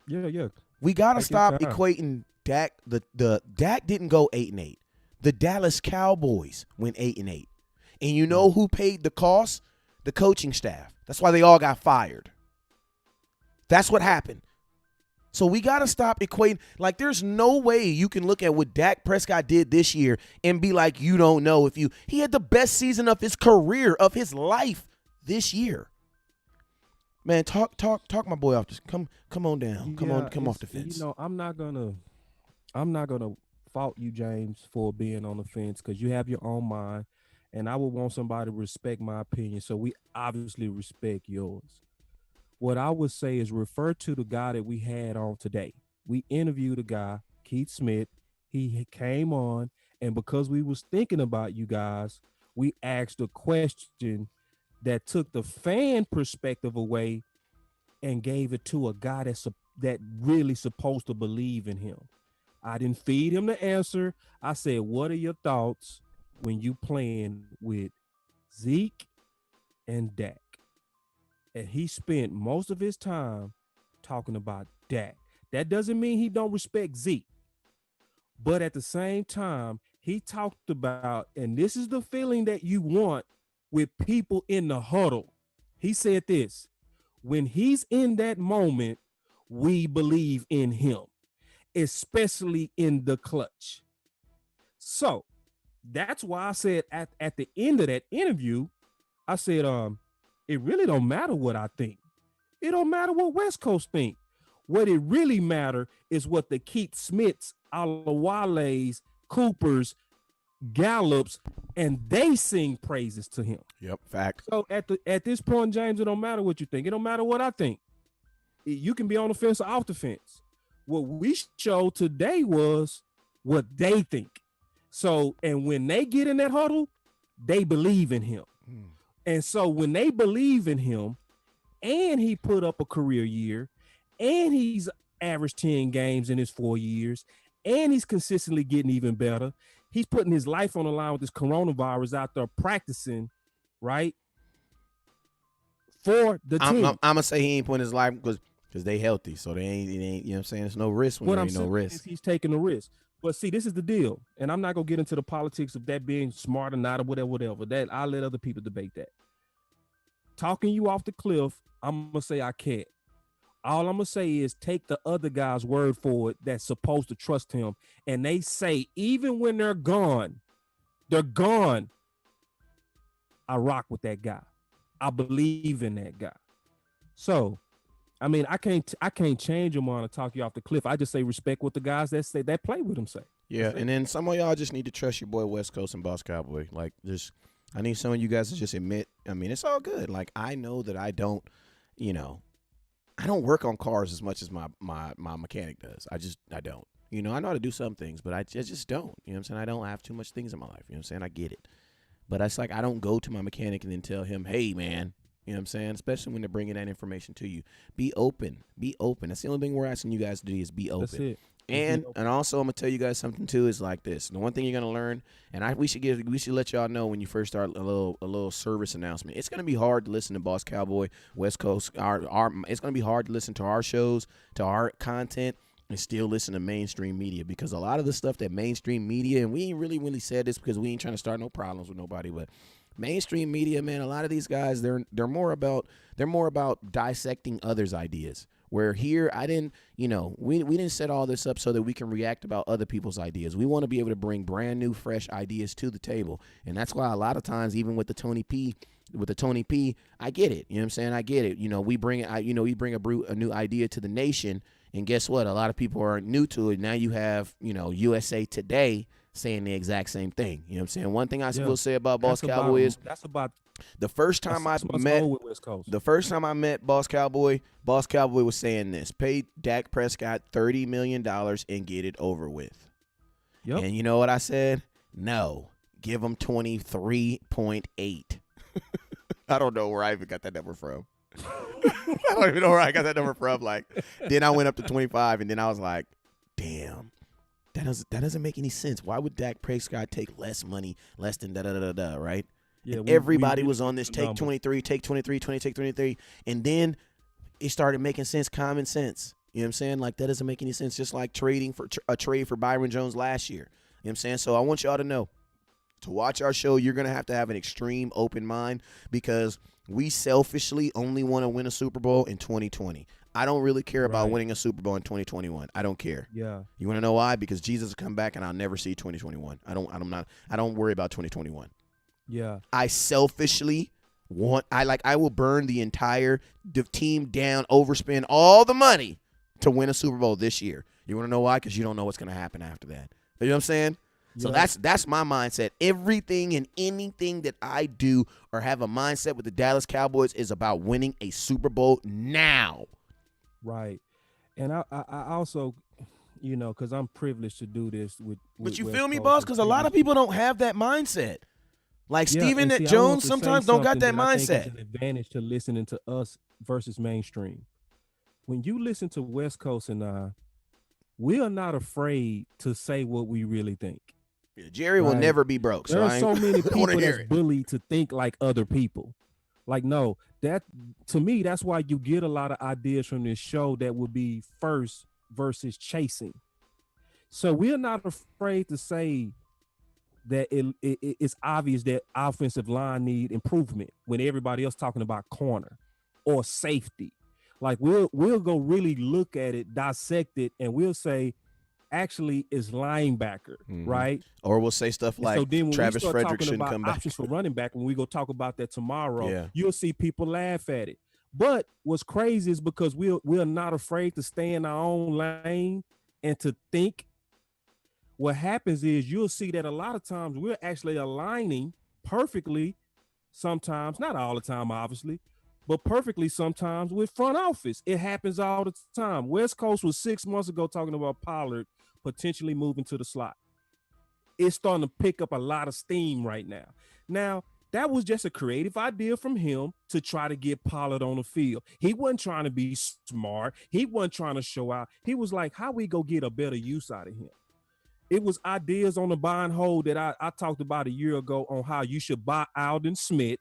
Yeah. We gotta stop equating Dak. The Dak didn't go 8-8. The Dallas Cowboys went 8-8. And you know who paid the cost? The coaching staff. That's why they all got fired. That's what happened. So we got to stop equating. Like, there's no way you can look at what Dak Prescott did this year and be like, you don't know if he had the best season of his career, of his life this year. Man, talk my boy off this. Come on down. Come off the fence. You know, I'm not gonna fault you, James, for being on the fence because you have your own mind. And I would want somebody to respect my opinion. So we obviously respect yours. What I would say is refer to the guy that we had on today. We interviewed a guy, Keith Smith. He came on, and because we was thinking about you guys, we asked a question that took the fan perspective away and gave it to a guy that really supposed to believe in him. I didn't feed him the answer. I said, what are your thoughts when you playing with Zeke and Dak? And he spent most of his time talking about Dak. That doesn't mean he don't respect Zeke. But at the same time, he talked about, and this is the feeling that you want with people in the huddle. He said this, when he's in that moment, we believe in him, especially in the clutch. So, that's why I said at the end of that interview, I said, it really don't matter what I think. It don't matter what West Coast think. What it really matter is what the Keith Smiths, Alawales, Coopers, Gallups, and they sing praises to him. Yep, fact. So at this point, James, it don't matter what you think. It don't matter what I think. You can be on the fence or off the fence. What we showed today was what they think. So, and when they get in that huddle, they believe in him. And so when they believe in him, and he put up a career year, and he's averaged 10 games in his 4 years, and he's consistently getting even better. He's putting his life on the line with this coronavirus out there practicing, right? For the team. I'm gonna say he ain't putting his life because they healthy, so they ain't. You know what I'm saying? There's no risk when there ain't no risk. He's taking a risk. But see, this is the deal, and I'm not gonna get into the politics of that being smart or not or whatever. That I'll let other people debate that. Talking you off the cliff, I'm gonna say I can't. All I'm gonna say is take the other guy's word for it that's supposed to trust him, and they say even when they're gone. I rock with that guy. I believe in that guy. So, I mean, I can't change him on to talk you off the cliff. I just say respect what the guys that play with him say. Yeah, and then some of y'all just need to trust your boy West Coast and Boss Cowboy. Like, I need some of you guys to just admit. I mean, it's all good. Like, I know that I don't work on cars as much as my mechanic does. I don't. I know how to do some things, but I just don't. You know what I'm saying? I don't have too much things in my life. You know what I'm saying? I get it. But it's like I don't go to my mechanic and then tell him, hey, man, you know what I'm saying? Especially when they're bringing that information to you. Be open. Be open. That's the only thing we're asking you guys to do is be open. That's it. And also I'm gonna tell you guys something too is like this. The one thing you're gonna learn, and we should let y'all know when you first start a little service announcement. It's gonna be hard to listen to Boss Cowboy, West Coast. It's gonna be hard to listen to our shows, to our content, and still listen to mainstream media, because a lot of the stuff that mainstream media, and we ain't really said this because we ain't trying to start no problems with nobody, but mainstream media, man, a lot of these guys, they're more about dissecting others' ideas. Where here, I didn't, we didn't set all this up so that we can react about other people's ideas. We want to be able to bring brand new, fresh ideas to the table. And that's why a lot of times, even with the Tony P, I get it. You know what I'm saying? I get it. We bring a new idea to the nation. And guess what? A lot of people are new to it. Now you have, USA Today saying the exact same thing. You know what I'm saying? One thing I will say about Boss Cowboy is the first time I met Boss Cowboy was saying this: pay Dak Prescott $30 million and get it over with. Yep. And you know what I said? No, give him 23.8. I don't know where I even got that number from. I don't even know where I got that number from. Like, then I went up to 25, and then I was like, damn. That doesn't make any sense. Why would Dak Prescott take less money, less than da-da-da-da, right? Yeah, everybody was on this take 23, take 23, 20, take 23. And then it started making sense, common sense. You know what I'm saying? Like, that doesn't make any sense. Just like trading for a trade for Byron Jones last year. You know what I'm saying? So I want y'all to know, to watch our show, you're going to have an extreme open mind, because we selfishly only want to win a Super Bowl in 2020. I don't really care about winning a Super Bowl in 2021. I don't care. Yeah. You want to know why? Because Jesus will come back and I'll never see 2021. I don't worry about 2021. Yeah. I selfishly I will burn the entire team down, overspend all the money to win a Super Bowl this year. You want to know why? Because you don't know what's going to happen after that. You know what I'm saying? So that's my mindset. Everything and anything that I do or have a mindset with the Dallas Cowboys is about winning a Super Bowl now. Right. And I also, because I'm privileged to do this with But you feel me, boss? Because a lot of people don't have that mindset. Like Steven Jones sometimes don't got that mindset. It's an advantage to listening to us versus mainstream. When you listen to West Coast and we are not afraid to say what we really think. Yeah, Jerry will never be broke. There are so many people that's bullied to think like other people. Like, no, that to me, that's why you get a lot of ideas from this show that would be first versus chasing. So we're not afraid to say that it's obvious that offensive line need improvement when everybody else talking about corner or safety. Like we'll go really look at it, dissect it, and we'll say, actually is linebacker, right? Or we'll say stuff And like so then when Travis we start Frederick talking shouldn't about come back. options for running back, when we go talk about that tomorrow, Yeah. you'll see people laugh at it. But what's crazy is because we're not afraid to stay in our own lane and to think. What happens is you'll see that a lot of times we're actually aligning perfectly, sometimes, not all the time, obviously, but perfectly sometimes with front office. It happens all the time. West Coast was 6 months ago talking about Pollard potentially moving to the slot. It's starting to pick up a lot of steam right now. Now, that was just a creative idea from him to try to get Pollard on the field. He wasn't trying to be smart. He wasn't trying to show out. He was like, how we go get a better use out of him? It was ideas on the buy and hold that I talked about a year ago on how you should buy Alden Smith,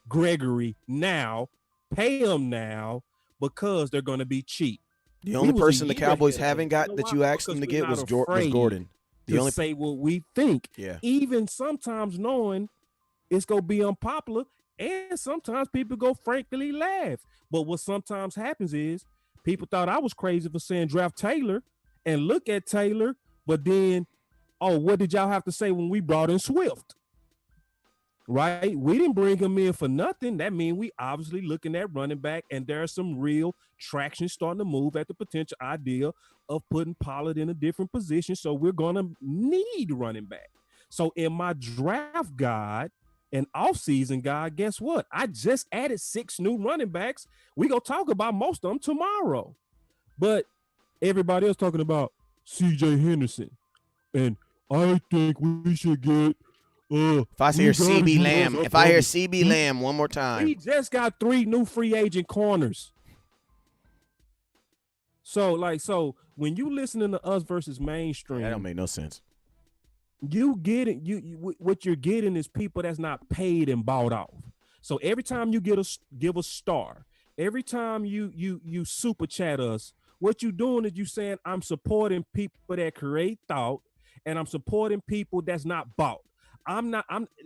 Gregory now, pay them now because they're going to be cheap. The only person the Cowboys haven't got that you asked them to get was Gordon. The only say what we think. Yeah. Even sometimes knowing it's going to be unpopular, and sometimes people go frankly laugh. But what sometimes happens is people thought I was crazy for saying draft Taylor, and look at Taylor. But then, oh, what did y'all have to say when we brought in Swift? Right? We didn't bring him in for nothing. That means we obviously looking at running back, and there's some real traction starting to move at the potential idea of putting Pollard in a different position. So we're going to need running back. So in my draft guide and offseason guide, guess what? I just added 6 new running backs. We're going to talk about most of them tomorrow. But everybody else talking about CJ Henderson, and I think we should get. If I hear CB Lamb, if I hear CB Lamb one more time, he just got 3 new free agent corners. So when you listening to us versus mainstream, that don't make no sense. You get it. You what you're getting is people that's not paid and bought off. So every time you give a star, every time you super chat us. What you doing is you saying I'm supporting people that create thought, and I'm supporting people that's not bought.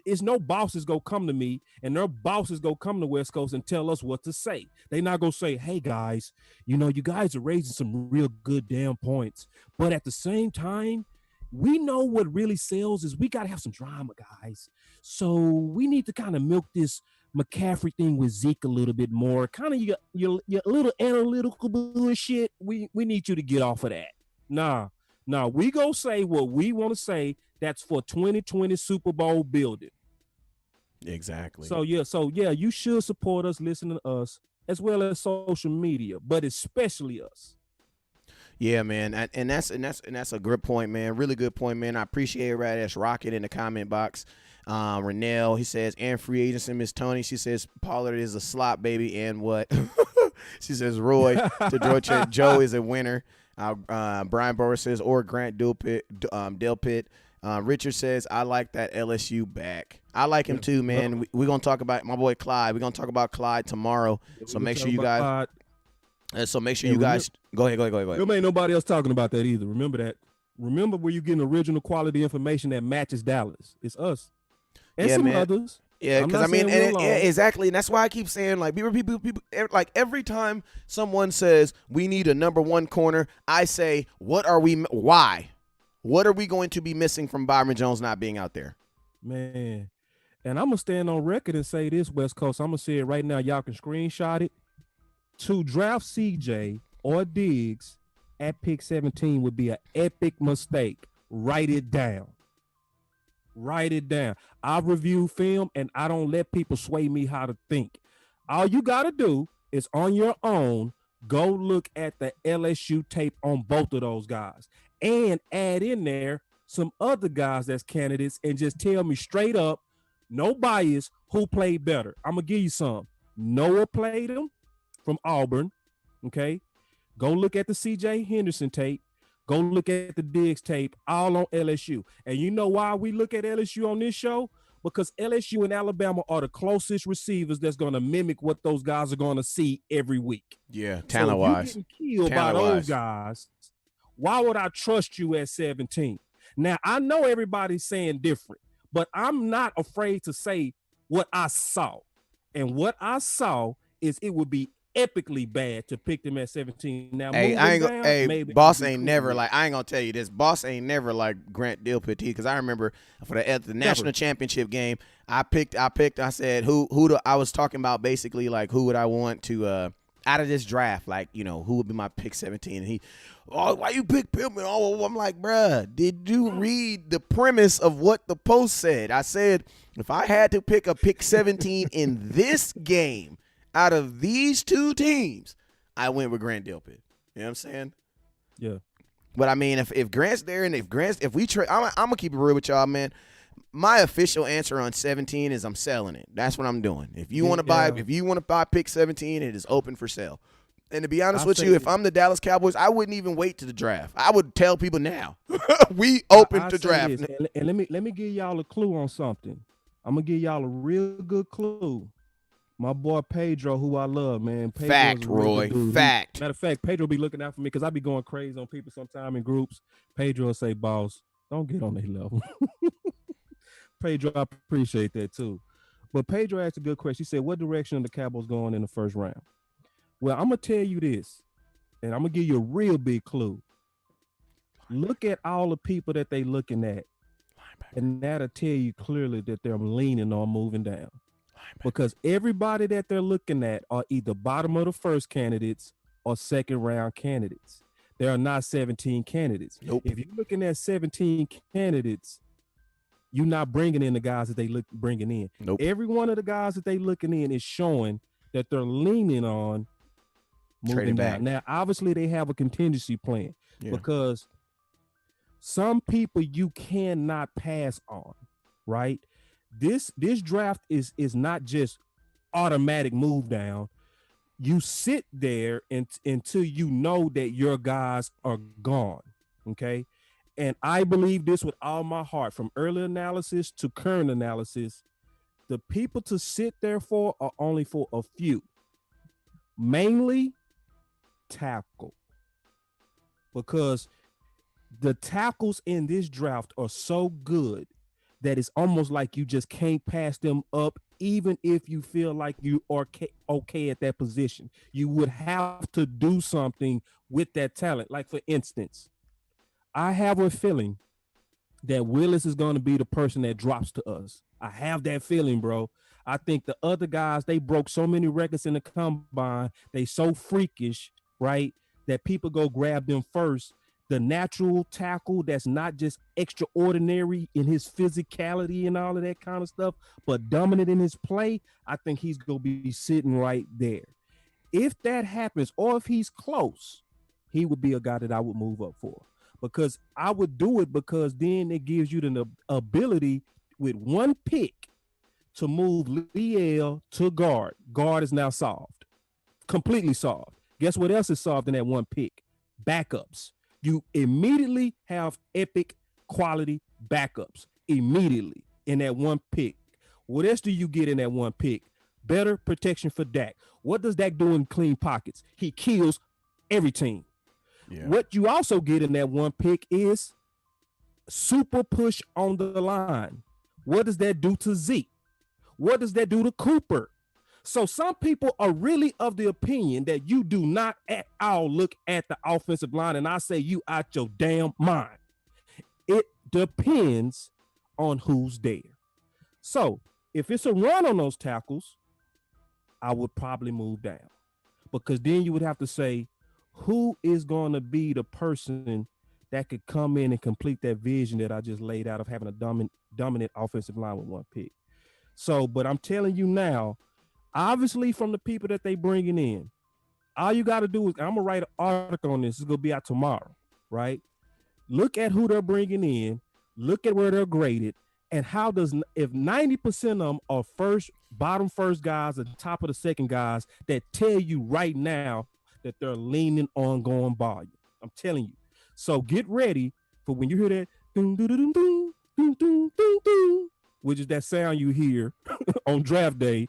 It's no bosses go come to me, and their bosses go come to West Coast and tell us what to say. They not gonna say, hey guys, you guys are raising some real good damn points. But at the same time, we know what really sells is we gotta have some drama, guys. So we need to kind of milk this McCaffrey thing with Zeke a little bit more. Kind of your little analytical bullshit. We need you to get off of that. Nah, we gonna say what we want to say. That's for 2020 Super Bowl building. Exactly. So yeah, you should support us, listen to us, as well as social media, but especially us. Yeah, man, and that's a good point, man. Really good point, man. I appreciate everybody that's rocking in the comment box. Renell, he says, and free agency, Miss Tony. She says Pollard is a slot baby, and what? She says Roy to George. Joe is a winner. Brian Burris says, or Grant Delpit. Richard says, I like that LSU back. I like him too, man. We're gonna talk about my boy Clyde. We're gonna talk about Clyde tomorrow. So make sure you guys. Go ahead. There ain't nobody else talking about that either. Remember that. Remember where you getting original quality information that matches Dallas. It's us. And some others. Yeah, because exactly, and that's why I keep saying, like, people, like, every time someone says we need a number 1 corner, I say, why? What are we going to be missing from Byron Jones not being out there? Man, and I'm gonna stand on record and say this, West Coast. I'm gonna say it right now. Y'all can screenshot it. To draft CJ or Diggs at pick 17 would be an epic mistake. Write it down. I review film, and I don't let people sway me how to think. All you got to do is on your own, go look at the LSU tape on both of those guys and add in there some other guys that's candidates and just tell me straight up, no bias, who played better. I'm going to give you some. Noah played him from Auburn, okay? Go look at the CJ Henderson tape. Go look at the Diggs tape, all on LSU. And you know why we look at LSU on this show? Because LSU and Alabama are the closest receivers that's going to mimic what those guys are going to see every week. Yeah, talent-wise. So if you getting killed by those guys, why would I trust you at 17? Now, I know everybody's saying different, but I'm not afraid to say what I saw. And what I saw is it would be epically bad to pick them at 17. Now, Hey, moving I ain't down, hey, maybe boss it'd be ain't cool, never yeah. like I ain't gonna tell you this. Boss ain't never like Grant Dilpity because I remember for the national championship game, I said I was talking about basically like who would I want to out of this draft, like, you know, who would be my pick 17, and he, oh, why you pick Pittman? Oh, I'm like, bruh, did you read the premise of what the post said? I said if I had to pick a pick 17 in this game out of these two teams, I went with Grant Dilpit. You know what I'm saying? Yeah. But I mean, if Grant's there and if we trade, I'm gonna keep it real with y'all, man. My official answer on 17 is I'm selling it. That's what I'm doing. If you want to buy pick 17, it is open for sale. And to be honest with you, if I'm the Dallas Cowboys, I wouldn't even wait to the draft. I would tell people now, we open to draft. And let me give y'all a clue on something. I'm gonna give y'all a real good clue. My boy Pedro, who I love, man. Pedro's Fact, a real good Roy. dude. Fact. Matter of fact, Pedro be looking out for me because I be going crazy on people sometime in groups. Pedro will say, boss, don't get on their level. Pedro, I appreciate that too. But Pedro asked a good question. He said, what direction are the Cowboys going in the first round? Well, I'm going to tell you this, and I'm going to give you a real big clue. Look at all the people that they looking at, and that'll tell you clearly that they're leaning on moving down. Because everybody that they're looking at are either bottom of the first candidates or second round candidates. There are not 17 candidates. Nope. If you're looking at 17 candidates, you're not bringing in the guys that they look bringing in. Nope. Every one of the guys that they looking in is showing that they're leaning on moving down. Now, obviously, they have a contingency plan because some people you cannot pass on, right? This draft is not just automatic move down. You sit there until you know that your guys are gone, okay? And I believe this with all my heart, from early analysis to current analysis. The people to sit there for are only for a few, mainly tackle, because the tackles in this draft are so good that it's almost like you just can't pass them up, even if you feel like you are okay at that position. You would have to do something with that talent. Like, for instance, I have a feeling that Willis is going to be the person that drops to us. I have that feeling, bro. I think the other guys, they broke so many records in the combine. They so freakish, right, that people go grab them first. The natural tackle that's not just extraordinary in his physicality and all of that kind of stuff, but dominant in his play, I think he's going to be sitting right there. If that happens, or if he's close, he would be a guy that I would move up for. Because I would do it because then it gives you the ability with one pick to move Liel to guard. Guard is now solved, completely solved. Guess what else is solved in that one pick? Backups. You immediately have epic quality backups immediately in that one pick. What else do you get in that one pick? Better protection for Dak. What does Dak do in clean pockets? He kills every team. Yeah. What you also get in that one pick is super push on the line. What does that do to Zeke? What does that do to Cooper? So some people are really of the opinion that you do not at all look at the offensive line, and I say you out your damn mind. It depends on who's there. So if it's a run on those tackles, I would probably move down, because then you would have to say, who is going to be the person that could come in and complete that vision that I just laid out of having a dominant offensive line with one pick? So, but I'm telling you now, obviously from the people that they bringing in, all you got to do is, I'm going to write an article on this. It's going to be out tomorrow, right? Look at who they're bringing in. Look at where they're graded. And how does, if 90% of them are bottom first guys and top of the second guys, that tell you right now that they're leaning on going volume. I'm telling you. So get ready for when you hear that dun, dun, dun, dun, dun, dun, dun, dun, which is that sound you hear on draft day.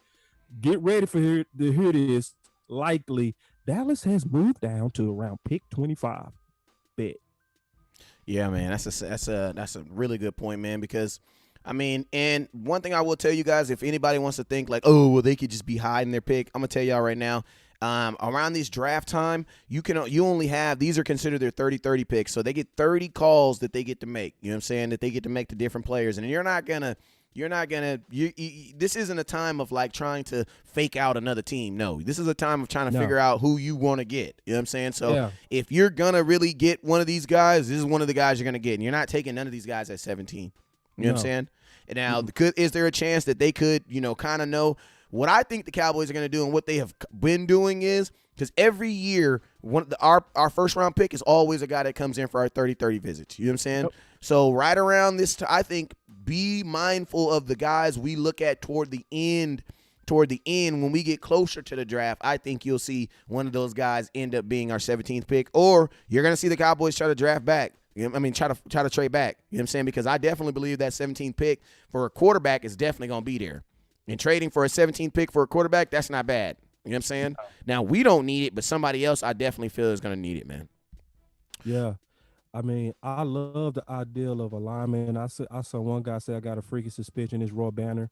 Get ready for to hear this. Likely Dallas has moved down to around pick 25. Bet. Yeah, man, that's a really good point, man, because I mean, and one thing I will tell you guys, if anybody wants to think like, oh, well, they could just be hiding their pick, I'm gonna tell y'all right now, Around this draft time, you only have, these are considered their 30-30 picks, so they get 30 calls that they get to make. You know what I'm saying? That they get to make to different players, and this isn't a time of like trying to fake out another team. No, this is a time of trying to figure out who you want to get. You know what I'm saying? So if you're gonna really get one of these guys, this is one of the guys you're gonna get, and you're not taking none of these guys at 17. You know what I'm saying? And now, is there a chance that they could, kind of know? What I think the Cowboys are going to do and what they have been doing is, because every year our first round pick is always a guy that comes in for our 30-30 visits. You know what I'm saying? Yep. So right around this, I think, be mindful of the guys we look at toward the end. When we get closer to the draft, I think you'll see one of those guys end up being our 17th pick, or you're going to see the Cowboys try to draft back. Try to trade back. You know what I'm saying? Because I definitely believe that 17th pick for a quarterback is definitely going to be there. And trading for a 17th pick for a quarterback, that's not bad. You know what I'm saying? Now, we don't need it, but somebody else I definitely feel is going to need it, man. Yeah. I mean, I love the ideal of a lineman. I saw one guy say I got a freaky suspicion it's Roy Banner.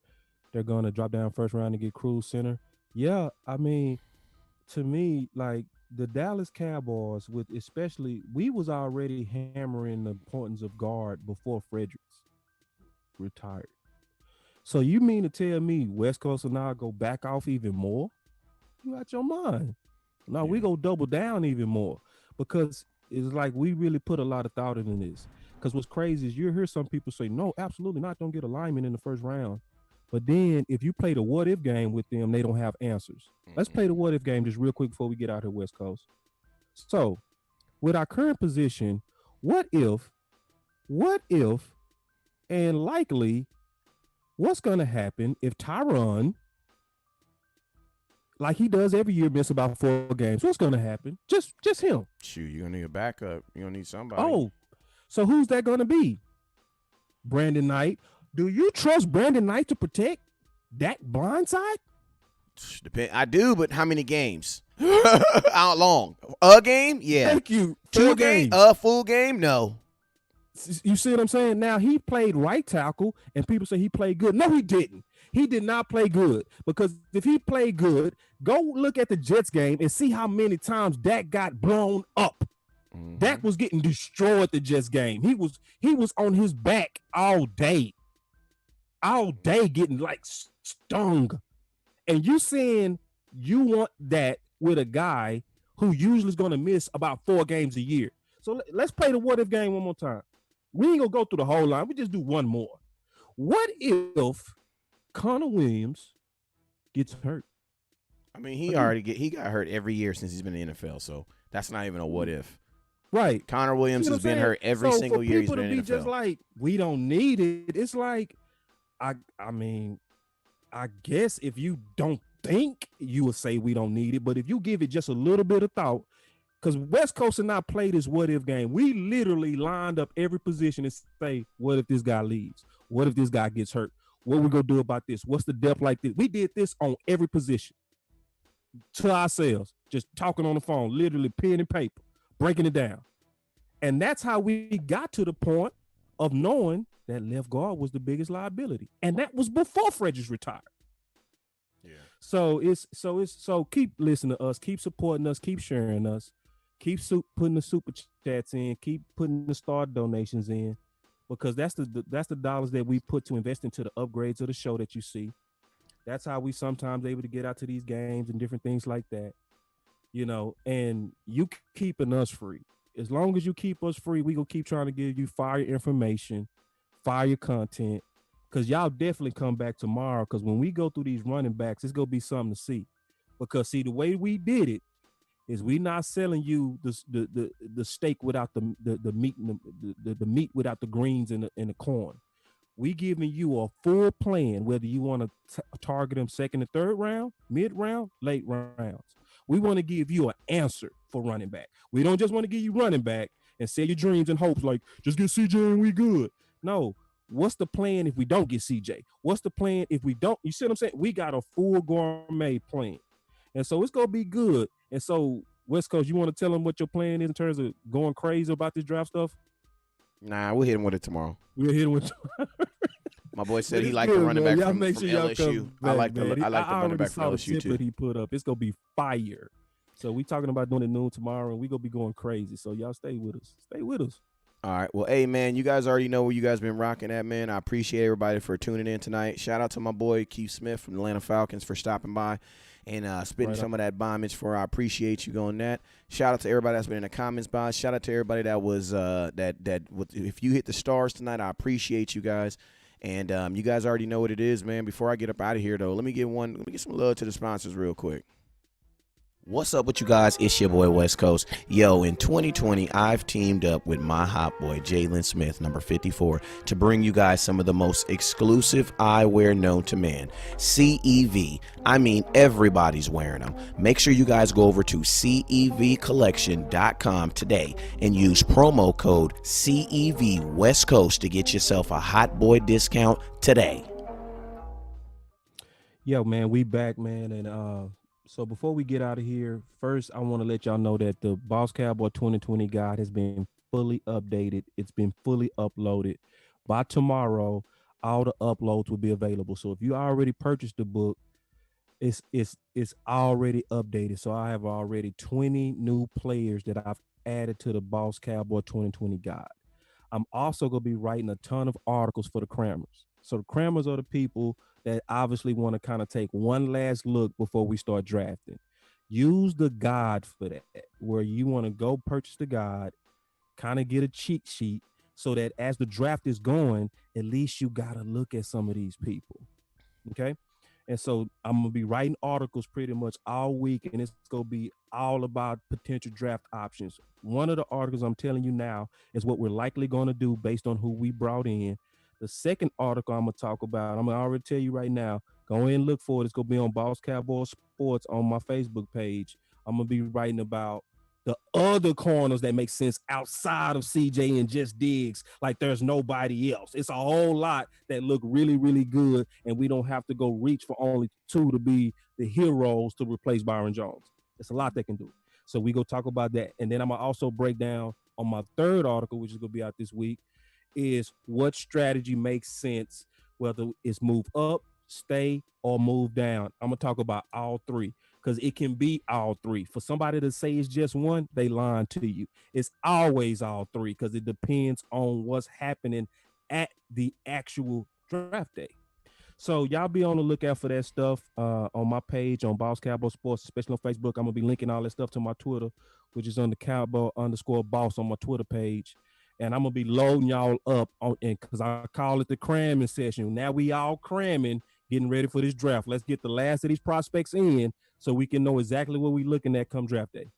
They're going to drop down first round to get Cruz center. Yeah, I mean, to me, like the Dallas Cowboys, we was already hammering the importance of guard before Fredericks retired. So you mean to tell me West Coast will now go back off even more? You out your mind. Now we go double down even more, because it's like we really put a lot of thought into this. Because what's crazy is you hear some people say, no, absolutely not, don't get a lineman in the first round. But then if you play the what-if game with them, they don't have answers. Let's play the what-if game just real quick before we get out here, West Coast. So with our current position, what if, and likely, what's going to happen if Tyron, like he does every year, miss about 4 games? What's going to happen? Just him. Shoot, you're going to need a backup. You're going to need somebody. Oh, so who's that going to be? Brandon Knight. Do you trust Brandon Knight to protect that blind side? I do, but how many games? How long? A game? Yeah. Thank you. 2 games? A full game? No. You see what I'm saying? Now, he played right tackle, and people say he played good. No, he didn't. He did not play good, because if he played good, go look at the Jets game and see how many times Dak got blown up. Mm-hmm. Dak was getting destroyed the Jets game. He was on his back all day getting like stung. And you saying you want that with a guy who usually is going to miss about 4 games a year. So let's play the what if game one more time. We ain't gonna go through the whole line. We just do one more. What if Connor Williams gets hurt? I mean, he got hurt every year since he's been in the NFL, so that's not even a what if. Right. Connor Williams has been hurt every single year he's been in the NFL. Just like we don't need it. It's like, I mean, I guess if you don't think, you would say we don't need it, but if you give it just a little bit of thought. Because West Coast and I played this what-if game. We literally lined up every position and say, what if this guy leaves? What if this guy gets hurt? What we going to do about this? What's the depth like this? We did this on every position to ourselves, just talking on the phone, literally pen and paper, breaking it down. And that's how we got to the point of knowing that left guard was the biggest liability. And that was before Fredericks retired. Yeah. So keep listening to us, keep supporting us, keep sharing us. Keep putting the super chats in. Keep putting the star donations in, because that's the dollars that we put to invest into the upgrades of the show that you see. That's how we sometimes able to get out to these games and different things like that, And you keeping us free. As long as you keep us free, we gonna keep trying to give you fire information, fire content, because y'all definitely come back tomorrow. Because when we go through these running backs, it's gonna be something to see. Because see, the way we did it is we not selling you the steak without the meat and the meat without the greens and the corn. We giving you a full plan, whether you want to target them second and third round, mid round, late rounds. We want to give you an answer for running back. We don't just want to give you running back and sell your dreams and hopes like just get CJ and we good. No. What's the plan if we don't get CJ? What's the plan if we don't? You see what I'm saying? We got a full gourmet plan. And so it's going to be good. And so, West Coast, you want to tell them what your plan is in terms of going crazy about this draft stuff? Nah, we'll hit him with it tomorrow. We'll hit him with My boy said he liked the running back from sure LSU. I like the running back from LSU, too. That he put up. It's going to be fire. So we talking about doing it noon tomorrow, and we gonna be going crazy. So y'all stay with us. Stay with us. All right. Well, hey, man, you guys already know where you guys been rocking at, man. I appreciate everybody for tuning in tonight. Shout out to my boy, Keith Smith from the Atlanta Falcons for stopping by and spitting Right some of that bombage for. I appreciate you on that. Shout out to everybody that's been in the comments box. Shout out to everybody that was if you hit the stars tonight, I appreciate you guys. And you guys already know what it is, man. Before I get up out of here, though, let me get some love to the sponsors real quick. What's up with you guys? It's your boy West Coast. Yo, in 2020, I've teamed up with my hot boy, Jalen Smith, number 54, to bring you guys some of the most exclusive eyewear known to man. CEV. I mean, everybody's wearing them. Make sure you guys go over to CEVcollection.com today and use promo code CEV West Coast to get yourself a hot boy discount today. Yo, man, we back, man, and so before we get out of here, first I want to let y'all know that the Boss Cowboy 2020 guide has been fully updated. It's been fully uploaded. By tomorrow, all the uploads will be available. So if you already purchased the book, it's already updated. So I have already 20 new players that I've added to the Boss Cowboy 2020 guide. I'm also going to be writing a ton of articles for the crammers. So the crammers are the people that obviously want to kind of take one last look before we start drafting. Use the guide for that, where you want to go purchase the guide, kind of get a cheat sheet so that as the draft is going, at least you got to look at some of these people. Okay. And so I'm going to be writing articles pretty much all week, and it's going to be all about potential draft options. One of the articles I'm telling you now is what we're likely going to do based on who we brought in. The second article I'm going to talk about, I'm going to already tell you right now, go ahead and look for it. It's going to be on Boss Cowboy Sports on my Facebook page. I'm going to be writing about the other corners that make sense outside of CJ and just Diggs, like there's nobody else. It's a whole lot that look really, really good, and we don't have to go reach for only two to be the heroes to replace Byron Jones. It's a lot they can do. So we go talk about that. And then I'm going to also break down on my third article, which is going to be out this week, is what strategy makes sense, whether it's move up, stay, or move down. I'm going to talk about all three because it can be all three. For somebody to say it's just one, they lying to you. It's always all three because it depends on what's happening at the actual draft day. So y'all be on the lookout for that stuff on my page on Boss Cowboy Sports, especially on Facebook. I'm going to be linking all that stuff to my Twitter, which is under Cowboy_Boss on my Twitter page. And I'm going to be loading y'all up on, and because I call it the cramming session. Now we all cramming, getting ready for this draft. Let's get the last of these prospects in so we can know exactly what we're looking at come draft day.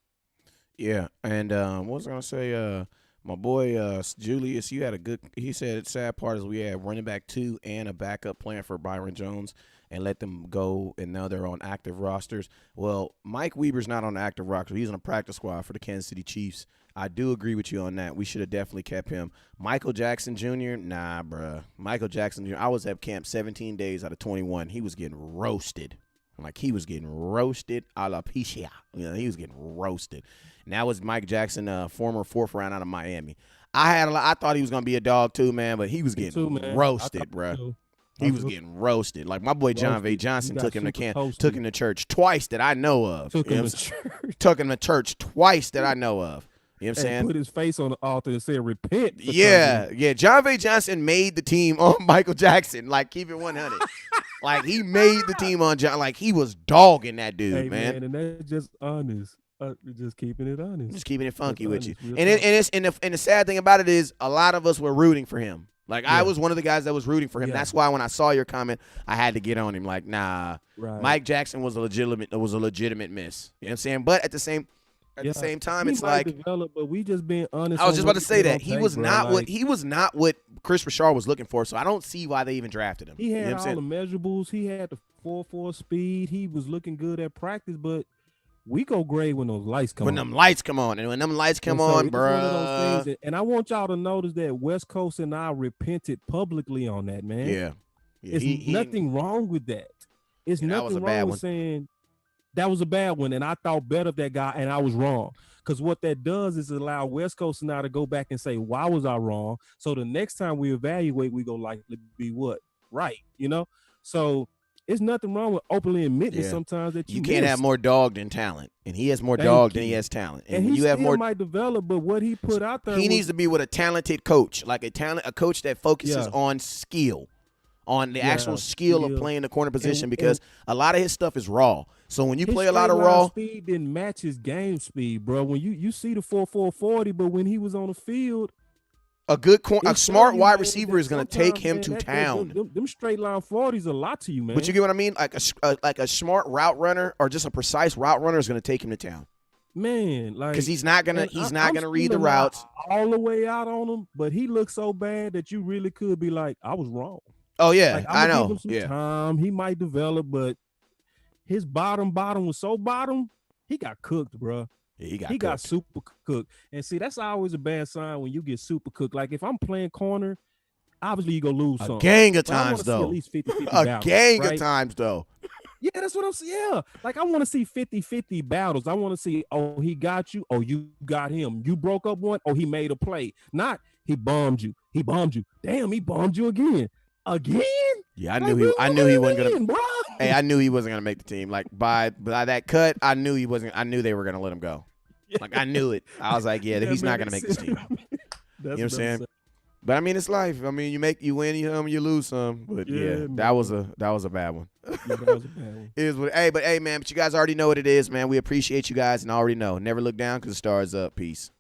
Yeah, and what was I going to say? My boy Julius, you had a good – he said the sad part is we had running back 2 and a backup plan for Byron Jones and let them go, and now they're on active rosters. Well, Mike Weber's not on the active roster. He's on a practice squad for the Kansas City Chiefs. I do agree with you on that. We should have definitely kept him. Michael Jackson Jr., nah, bruh. Michael Jackson Jr., I was at camp 17 days out of 21. He was getting roasted. Like, he was getting roasted a la Pichia. You know, he was getting roasted. And that was Mike Jackson, former 4th round out of Miami. I thought he was going to be a dog too, man, but he was getting roasted, bruh. He was getting roasted. Like, my boy John V. Johnson took him to church twice that I know of. Took him to church twice that I know of. You know what I'm saying? Put his face on the altar and said, repent. Yeah. John V. Johnson made the team on Michael Jackson. Like, keep it 100. Like, he made the team on John. Like, he was dogging that dude, man. And that's just honest. Just keeping it honest. Just keeping it funky with you. And the sad thing about it is a lot of us were rooting for him. Like, I was one of the guys that was rooting for him. Yeah. That's why when I saw your comment, I had to get on him. Like, nah, Mike Jackson was a legitimate miss. You know what I'm saying? But at the same time, it's like develop, but we just being honest. I was just about to say that he was not what Chris Richard was looking for. So I don't see why they even drafted him. He had all the measurables. He had the 4.4 speed. He was looking good at practice, but we go gray when those lights come on. When them lights come on, and when them lights come on, bro. And I want y'all to notice that West Coast and I repented publicly on that, man. Yeah. It's nothing wrong with that. It's nothing wrong with saying that was a bad one, and I thought better of that guy, and I was wrong. Because what that does is allow West Coast now to go back and say, why was I wrong? So the next time we evaluate, we go likely be what? Right, you know? So it's nothing wrong with openly admitting Yeah. sometimes that You can't have missed. more dog than talent, and he has more Thank dog than he you. has talent. And And he when you have still more, might develop, but what he put out there, he needs to be with a talented coach, like a coach that focuses Yeah. on skill, on the Yeah, actual skill of skill. playing the corner position, And- because a lot of his stuff is raw. So when you his play a lot straight of line raw, speed didn't match his game speed, bro. When you see the 4.40, but when he was on the field, a it smart show you, wide man, receiver that is going to take sometimes, him man, to that- town. them straight line 40s a lot to you, man. But you get what I mean? Like a smart route runner or just a precise route runner is going to take him to town, man, like because he's not and I'm gonna read the still not routes. all the way out on him, but he looks so bad that you really could be like, I was wrong. Oh yeah, Like, I I'm gonna give know. him some Yeah, time. He might develop, but his bottom was so bottom, he got cooked, bro. he got He got cooked. super cooked. And see, that's always a bad sign when you get super cooked. Like if I'm playing corner, obviously you gonna lose A some. gang of But I wanna times see at though. least 50-50 A battles, gang right? of times though. Yeah, that's what I'm saying. Yeah. Like I want to see 50-50 battles. I want to see, oh, he got you. Oh, you got him. You broke up one. Oh, he made a play. Not he bombed you. He bombed you. Damn, he bombed you again. Again? Yeah, I Like, knew he wasn't gonna. win, bro. Hey, I knew he wasn't gonna make the team. Like by that cut, I knew he wasn't. I knew they were gonna let him go. Like I knew it. I was like, yeah, he's man, not gonna make this that's team. it. That's You know what I'm saying? But I mean, it's life. I mean, you win some, you lose some. But Yeah, yeah, man. that was a bad one. Yeah, that was a bad one. It is what. Hey, man, but you guys already know what it is, man. We appreciate you guys, and I already know. Never look down because the stars up. Peace.